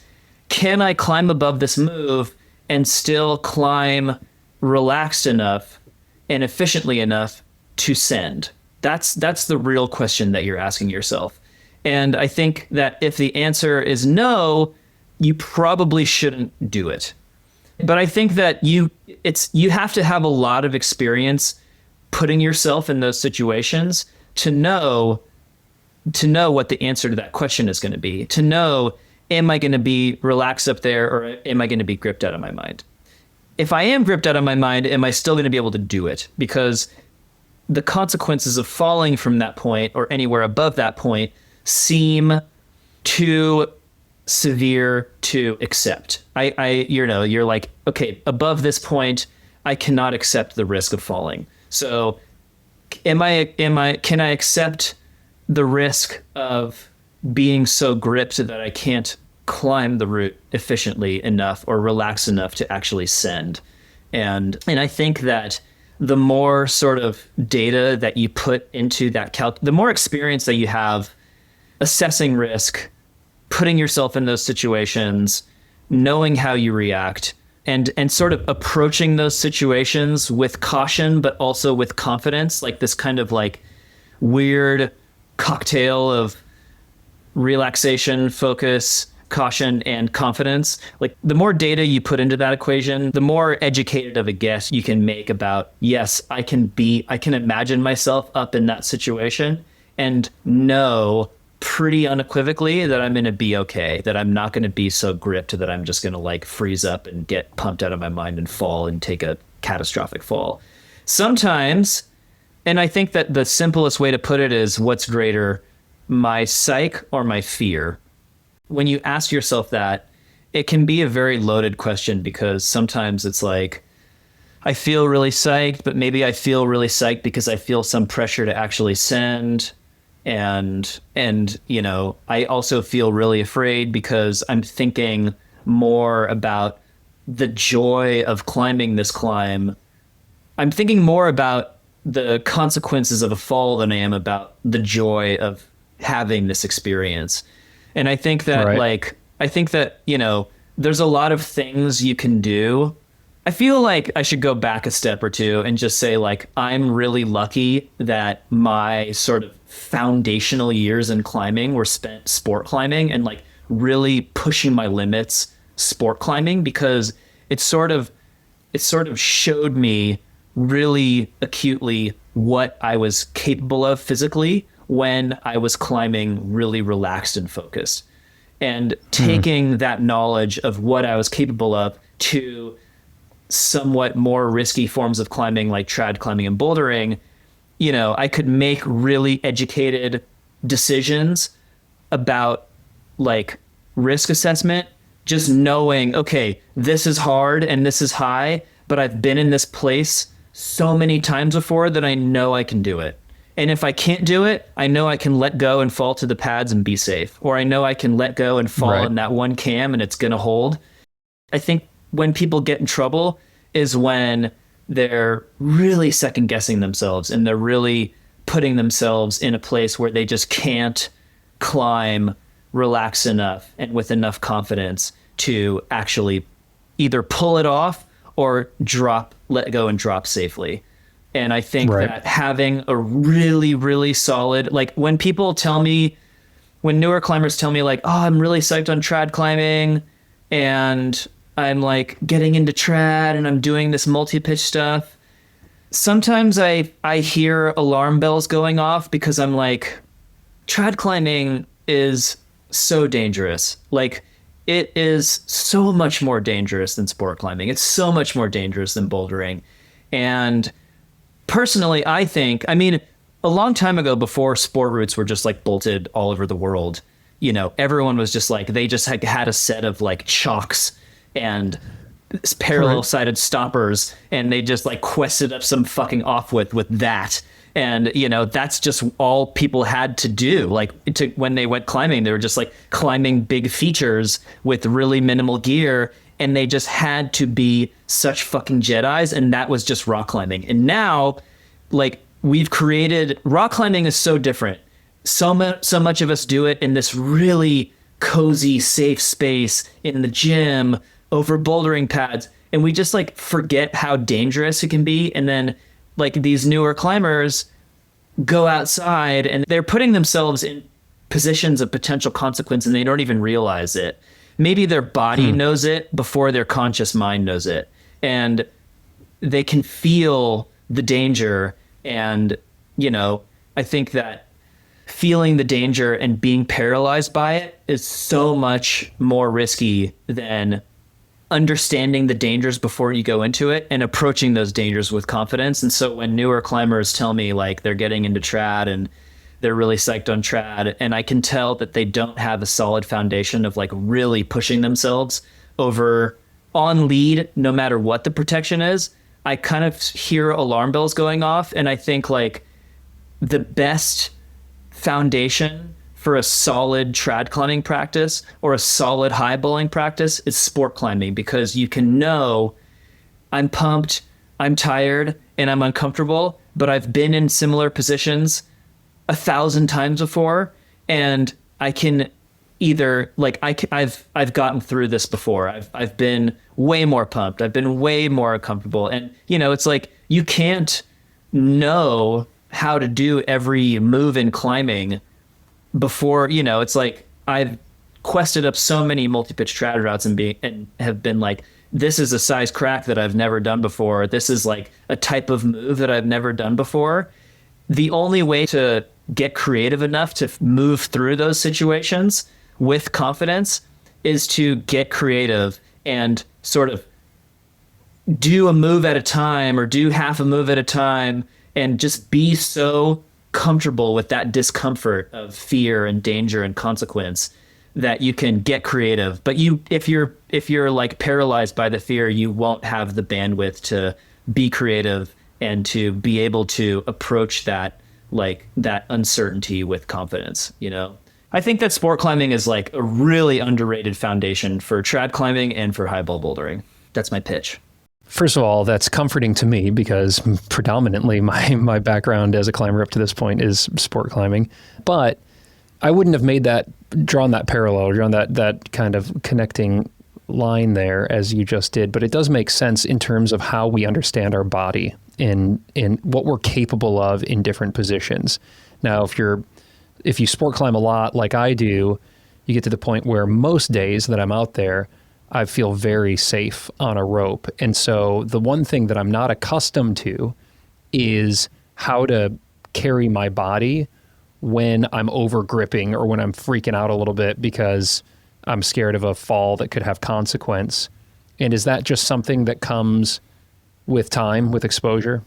can I climb above this move and still climb relaxed enough and efficiently enough to send? That's the real question that you're asking yourself. And I think that if the answer is no, you probably shouldn't do it. But I think that you have to have a lot of experience putting yourself in those situations to know what the answer to that question is going to be, to know, am I going to be relaxed up there or am I going to be gripped out of my mind? If I am gripped out of my mind, am I still going to be able to do it? Because the consequences of falling from that point or anywhere above that point seem too severe to accept. You're like, okay, above this point, I cannot accept the risk of falling. So can I accept the risk of being so gripped that I can't climb the route efficiently enough or relax enough to actually send? And I think that the more sort of data that you put into that the more experience that you have assessing risk, putting yourself in those situations, knowing how you react, and sort of approaching those situations with caution, but also with confidence, like this kind of like weird cocktail of relaxation, focus, caution, and confidence. Like the more data you put into that equation, the more educated of a guess you can make about, yes, I can imagine myself up in that situation and know pretty unequivocally that I'm going to be okay, that I'm not going to be so gripped that I'm just going to like freeze up and get pumped out of my mind and fall and take a catastrophic fall. Sometimes, and I think that the simplest way to put it is, what's greater, my psyche or my fear? When you ask yourself that, it can be a very loaded question, because sometimes it's like, I feel really psyched, but maybe I feel really psyched because I feel some pressure to actually send. And you know, I also feel really afraid because I'm thinking more about the joy of climbing this climb. I'm thinking more about the consequences of a fall than I am about the joy of having this experience. And I think that you know, there's a lot of things you can do. I feel like I should go back a step or two and just say, like, I'm really lucky that my sort of foundational years in climbing were spent sport climbing and like really pushing my limits sport climbing, because it sort of showed me really acutely what I was capable of physically when I was climbing really relaxed and focused. And taking that knowledge of what I was capable of to somewhat more risky forms of climbing like trad climbing and bouldering, you know, I could make really educated decisions about like risk assessment, just knowing, okay, this is hard and this is high, but I've been in this place so many times before that I know I can do it. And if I can't do it, I know I can let go and fall to the pads and be safe. Or I know I can let go and fall in that one cam and it's going to hold. I think when people get in trouble is when they're really second guessing themselves and they're really putting themselves in a place where they just can't climb, relax enough and with enough confidence to actually either pull it off or let go and drop safely. And I think that having a really, really solid, like when newer climbers tell me like, oh, I'm really psyched on trad climbing and I'm like getting into trad and I'm doing this multi-pitch stuff. Sometimes I hear alarm bells going off, because I'm like, trad climbing is so dangerous. Like, it is so much more dangerous than sport climbing. It's so much more dangerous than bouldering. And personally, I mean, a long time ago, before sport routes were just like bolted all over the world, you know, everyone was just like, they just had a set of like chocks and parallel sided stoppers, and they just like quested up some fucking off with that. And, you know, that's just all people had to do. Like, when they went climbing, they were just like climbing big features with really minimal gear, and they just had to be such fucking Jedis, and that was just rock climbing. And now, like, we've created, rock climbing is so different. So much of us do it in this really cozy, safe space in the gym over bouldering pads, and we just like forget how dangerous it can be. And then like these newer climbers go outside and they're putting themselves in positions of potential consequence and they don't even realize it. Maybe their body knows it before their conscious mind knows it, and they can feel the danger. And, you know, I think that feeling the danger and being paralyzed by it is so much more risky than understanding the dangers before you go into it and approaching those dangers with confidence. And so when newer climbers tell me like they're getting into trad and they're really psyched on trad, and I can tell that they don't have a solid foundation of like really pushing themselves over on lead, no matter what the protection is, I kind of hear alarm bells going off. And I think like the best foundation for a solid trad climbing practice or a solid high bowling practice is sport climbing, because you can know I'm pumped, I'm tired, and I'm uncomfortable, but I've been in similar positions 1,000 times before, and I can either like I've gotten through this before. I've been way more pumped. I've been way more comfortable, and it's like you can't know how to do every move in climbing before. It's like I've quested up so many multi-pitch trad routes and have been like, this is a size crack that I've never done before. This is like a type of move that I've never done before. The only way to get creative enough to move through those situations with confidence is to get creative and sort of do a move at a time or do half a move at a time and just be so comfortable with that discomfort of fear and danger and consequence that you can get creative. But if you're like paralyzed by the fear, you won't have the bandwidth to be creative and to be able to approach that uncertainty with confidence. I think that sport climbing is like a really underrated foundation for trad climbing and for high ball bouldering. That's my pitch. First of all, that's comforting to me because predominantly my background as a climber up to this point is sport climbing. But I wouldn't have drawn that parallel, drawn that kind of connecting line there as you just did. But it does make sense in terms of how we understand our body in what we're capable of in different positions. Now, if you sport climb a lot like I do, you get to the point where most days that I'm out there, I feel very safe on a rope. And so the one thing that I'm not accustomed to is how to carry my body when I'm over gripping or when I'm freaking out a little bit because I'm scared of a fall that could have consequence. And is that just something that comes with time, with exposure?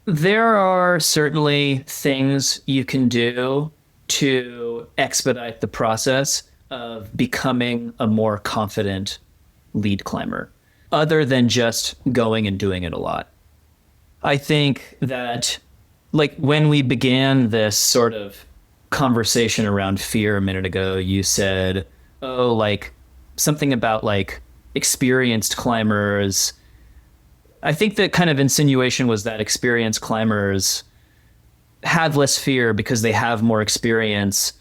There are certainly things you can do to expedite the process of becoming a more confident lead climber, other than just going and doing it a lot. I think that like when we began this sort of conversation around fear a minute ago, you said, oh, like something about like experienced climbers. I think the kind of insinuation was that experienced climbers have less fear because they have more experience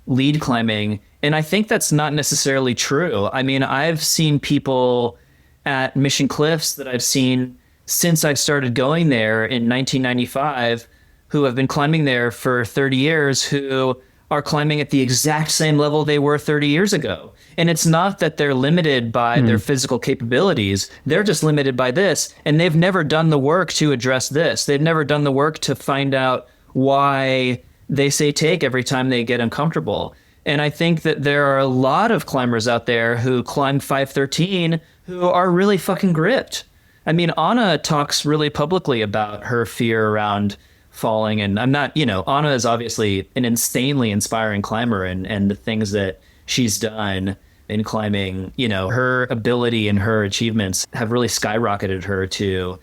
lead climbing. And I think that's not necessarily true. I mean, I've seen people at Mission Cliffs that I've seen since I started going there in 1995 who have been climbing there for 30 years who are climbing at the exact same level they were 30 years ago. And it's not that they're limited by their physical capabilities. They're just limited by this. And they've never done the work to address this. They've never done the work to find out why they say take every time they get uncomfortable. And I think that there are a lot of climbers out there who climb 513 who are really fucking gripped. I mean, Anna talks really publicly about her fear around falling. And I'm not, Anna is obviously an insanely inspiring climber and the things that she's done in climbing, her ability and her achievements have really skyrocketed her to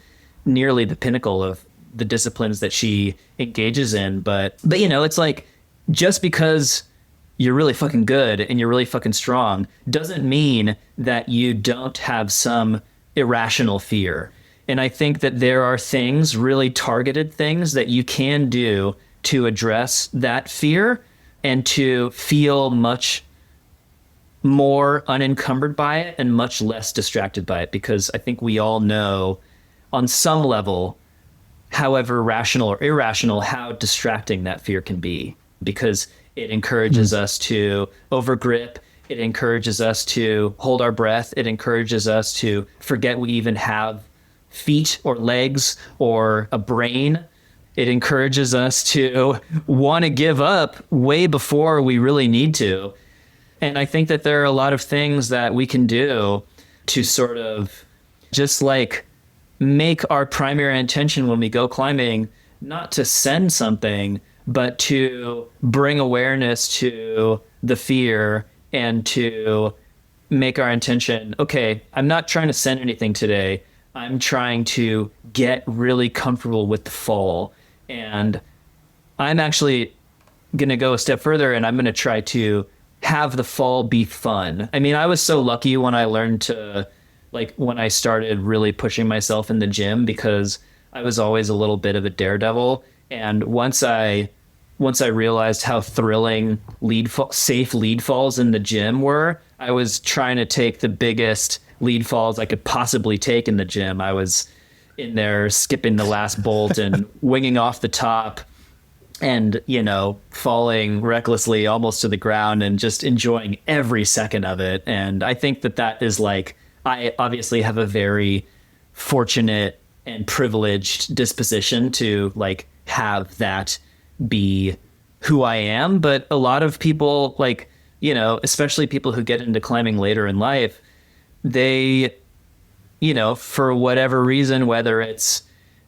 nearly the pinnacle of the disciplines that she engages in. But it's like, just because you're really fucking good and you're really fucking strong doesn't mean that you don't have some irrational fear. And I think that there are things, really targeted things that you can do to address that fear and to feel much more unencumbered by it and much less distracted by it. Because I think we all know on some level, however rational or irrational, how distracting that fear can be, because it encourages us to overgrip. It encourages us to hold our breath. It encourages us to forget we even have feet or legs or a brain. It encourages us to want to give up way before we really need to. And I think that there are a lot of things that we can do to sort of just like make our primary intention when we go climbing, not to send something, but to bring awareness to the fear and to make our intention, okay, I'm not trying to send anything today. I'm trying to get really comfortable with the fall. And I'm actually going to go a step further and I'm going to try to have the fall be fun. I mean, I was so lucky when I learned to like when I started really pushing myself in the gym, because I was always a little bit of a daredevil. And once I realized how thrilling safe lead falls in the gym were, I was trying to take the biggest lead falls I could possibly take in the gym. I was in there skipping the last bolt and winging off the top and, falling recklessly almost to the ground and just enjoying every second of it. And I think that is like, I obviously have a very fortunate and privileged disposition to like have that be who I am. But a lot of people, like, especially people who get into climbing later in life, they, for whatever reason, whether it's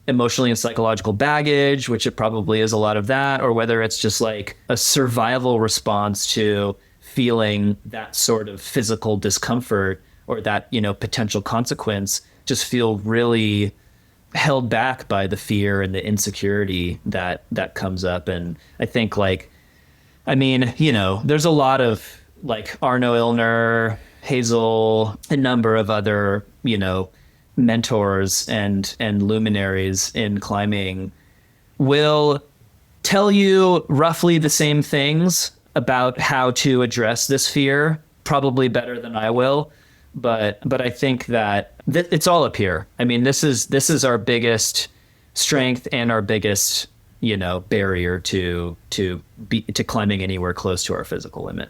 emotionally and psychological baggage, which it probably is a lot of that, or whether it's just like a survival response to feeling that sort of physical discomfort or that, potential consequence, just feel really held back by the fear and the insecurity that comes up. And I think there's a lot of like Arno Ilner, Hazel, a number of other, mentors and luminaries in climbing will tell you roughly the same things about how to address this fear, probably better than I will. But I think that it's all up here. I mean, this is our biggest strength and our biggest, barrier to climbing anywhere close to our physical limit.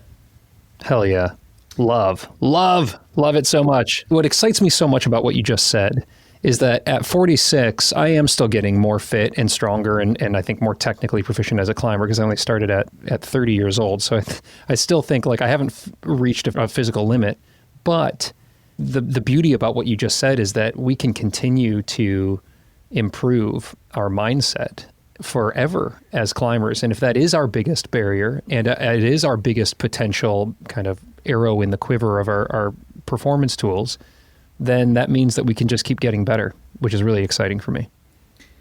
Hell yeah. Love it so much. What excites me so much about what you just said is that at 46, I am still getting more fit and stronger and I think more technically proficient as a climber because I only started at 30 years old. So I still think like I haven't reached a physical limit, but the beauty about what you just said is that we can continue to improve our mindset forever as climbers. And if that is our biggest barrier and it is our biggest potential kind of arrow in the quiver of our performance tools, then that means that we can just keep getting better, which is really exciting for me.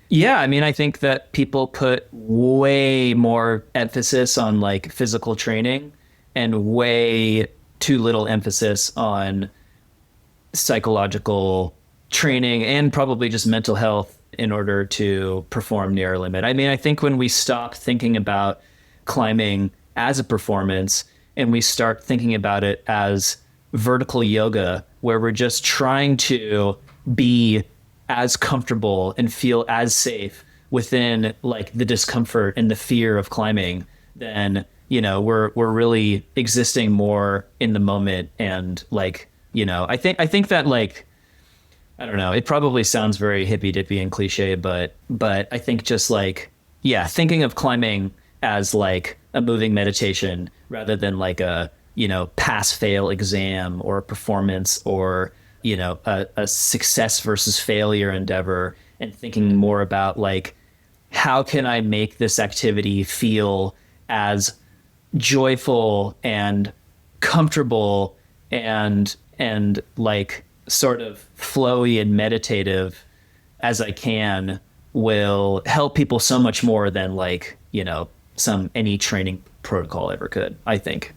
Yeah, I mean, I think that people put way more emphasis on like physical training and way too little emphasis on psychological training and probably just mental health in order to perform near our limit. I mean, I think when we stop thinking about climbing as a performance and we start thinking about it as vertical yoga, where we're just trying to be as comfortable and feel as safe within like the discomfort and the fear of climbing, then, we're really existing more in the moment. And like, I think that like, I don't know, it probably sounds very hippy dippy and cliche, but I think just like, yeah, thinking of climbing as like a moving meditation rather than like a, pass fail exam or a performance or, a success versus failure endeavor, and thinking more about like, how can I make this activity feel as joyful and comfortable and like sort of flowy and meditative as I can, will help people so much more than like, any training protocol ever could, I think.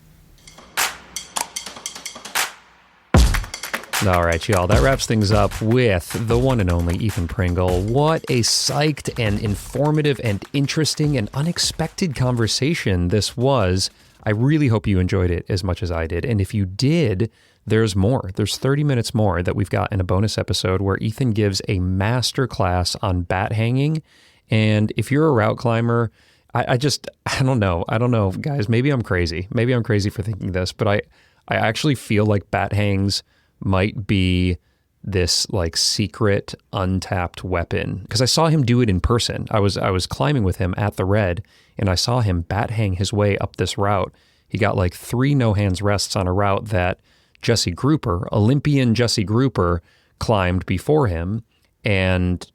All right, y'all, that wraps things up with the one and only Ethan Pringle. What a psyched and informative and interesting and unexpected conversation this was. I really hope you enjoyed it as much as I did. And if you did, there's more. There's 30 minutes more that we've got in a bonus episode where Ethan gives a master class on bat hanging. And if you're a route climber, I don't know, guys, maybe I'm crazy. Maybe I'm crazy for thinking this, but I actually feel like bat hangs might be this like secret untapped weapon, because I saw him do it in person. I was climbing with him at the Red and I saw him bat hang his way up this route. He got like 3 no hands rests on a route that Jesse Grouper, Olympian Jesse Grouper, climbed before him and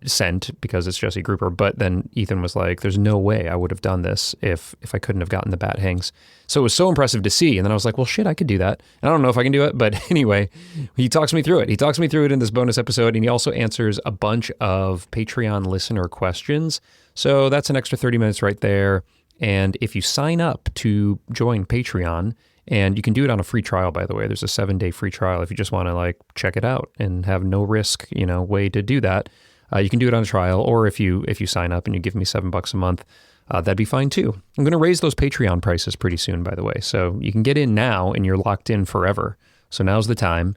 sent because it's Jesse Grouper. But then Ethan was like, there's no way I would have done this if I couldn't have gotten the bat hangs. So it was so impressive to see. And then I was like, well, shit, I could do that. I don't know if I can do it. But anyway, he talks me through it. He talks me through it in this bonus episode. And he also answers a bunch of Patreon listener questions. So that's an extra 30 minutes right there. And if you sign up to join Patreon And you can do it on a free trial, by the way. There's a 7-day free trial if you just want to like check it out and have no risk, way to do that. You can do it on a trial, or if you sign up and you give me $7 a month, that'd be fine too. I'm going to raise those Patreon prices pretty soon, by the way. So you can get in now and you're locked in forever. So now's the time.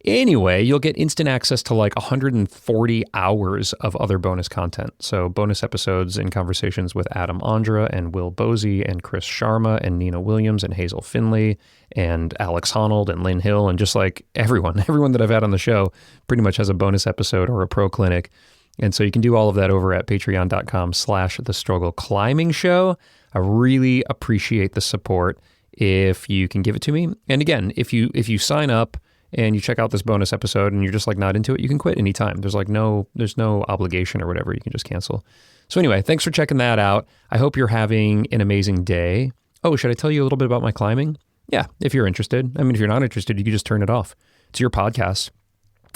Anyway, you'll get instant access to like 140 hours of other bonus content. So bonus episodes and conversations with Adam Ondra and Will Bosey and Chris Sharma and Nina Williams and Hazel Finley and Alex Honnold and Lynn Hill, and just like everyone that I've had on the show pretty much has a bonus episode or a pro clinic. And so you can do all of that over at patreon.com/The Struggle Climbing Show. I really appreciate the support if you can give it to me. And again, if you sign up and you check out this bonus episode and you're just like not into it, you can quit anytime. There's no obligation or whatever. You can just cancel. So anyway, thanks for checking that out. I hope you're having an amazing day. Oh, should I tell you a little bit about my climbing? Yeah, if you're interested. I mean, if you're not interested, you can just turn it off. It's your podcast.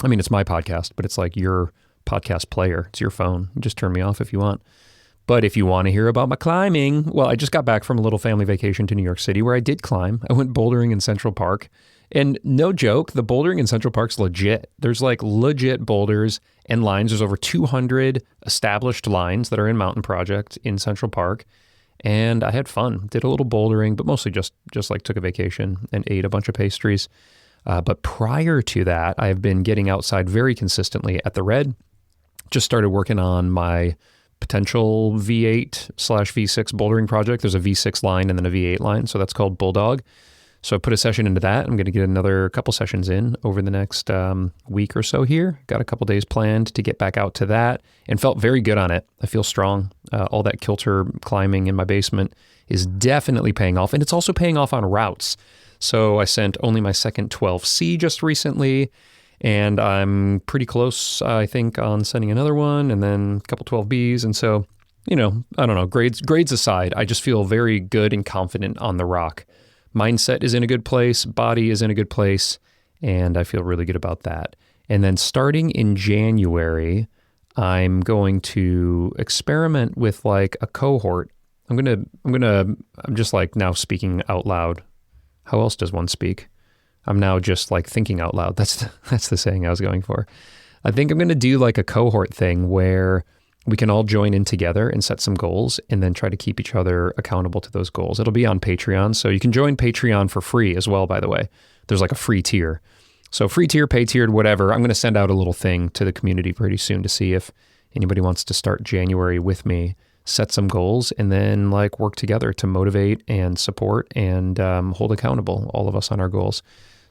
I mean, it's my podcast, but it's like your podcast player. It's your phone. Just turn me off if you want. But if you want to hear about my climbing, well, I just got back from a little family vacation to New York City where I did climb. I went bouldering in Central Park. And no joke, the bouldering in Central Park's legit. There's like legit boulders and lines. There's over 200 established lines that are in Mountain Project in Central Park. And I had fun. Did a little bouldering, but mostly just like took a vacation and ate a bunch of pastries. But prior to that, I've been getting outside very consistently at the Red. Just started working on my potential V8/V6 bouldering project. There's a V6 line and then a V8 line. So that's called Bulldog. So I put a session into that. I'm going to get another couple sessions in over the next week or so here. Got a couple days planned to get back out to that and felt very good on it. I feel strong. All that kilter climbing in my basement is definitely paying off. And it's also paying off on routes. So I sent only my second 12C just recently. And I'm pretty close, I think, on sending another one and then a couple 12Bs. And so, I don't know, grades aside, I just feel very good and confident on the rock. Mindset is in a good place, body is in a good place, and I feel really good about that. And then starting in January, I'm going to experiment with like a cohort. I'm just like now speaking out loud. How else does one speak? I'm now just like thinking out loud. That's the saying I was going for. I think I'm going to do like a cohort thing where we can all join in together and set some goals and then try to keep each other accountable to those goals. It'll be on Patreon. So you can join Patreon for free as well, by the way. There's like a free tier. So free tier, pay tiered, whatever. I'm going to send out a little thing to the community pretty soon to see if anybody wants to start January with me, set some goals, and then like work together to motivate and support and hold accountable all of us on our goals.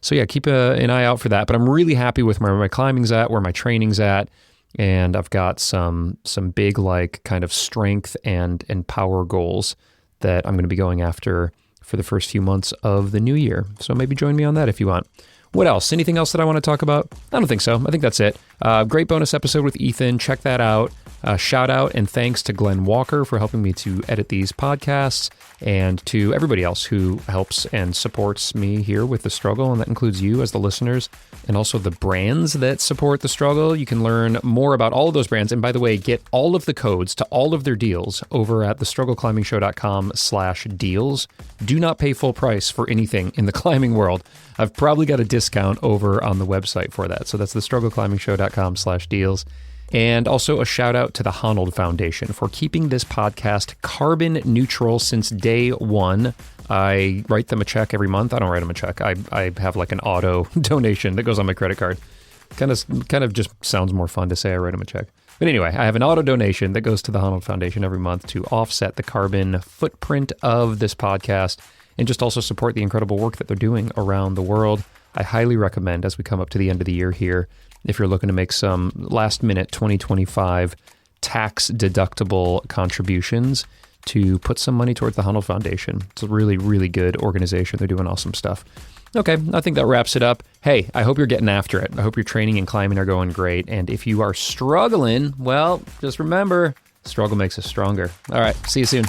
So yeah, keep an eye out for that. But I'm really happy with where my climbing's at, where my training's at. And I've got some big like kind of strength and power goals that I'm going to be going after for the first few months of the new year. So maybe join me on that if you want. What else? Anything else that I want to talk about? I don't think so. I think that's it. Great bonus episode with Ethan. Check that out. Shout out and thanks to Glenn Walker for helping me to edit these podcasts, and to everybody else who helps and supports me here with The Struggle, and that includes you as the listeners, and also the brands that support The Struggle. You can learn more about all of those brands, and by the way, get all of the codes to all of their deals over at thestruggleclimbingshow.com/deals. Do not pay full price for anything in the climbing world. I've probably got a discount over on the website for that. So that's thestruggleclimbingshow.com/deals. And also a shout out to the Honnold Foundation for keeping this podcast carbon neutral since day one. I write them a check every month. I don't write them a check. I have like an auto donation that goes on my credit card. Kind of just sounds more fun to say I write them a check. But anyway, I have an auto donation that goes to the Honnold Foundation every month to offset the carbon footprint of this podcast and just also support the incredible work that they're doing around the world. I highly recommend, as we come up to the end of the year here, if you're looking to make some last-minute 2025 tax-deductible contributions, to put some money towards the Honnold Foundation. It's a really, really good organization. They're doing awesome stuff. Okay, I think that wraps it up. Hey, I hope you're getting after it. I hope your training and climbing are going great. And if you are struggling, well, just remember, struggle makes us stronger. All right, see you soon.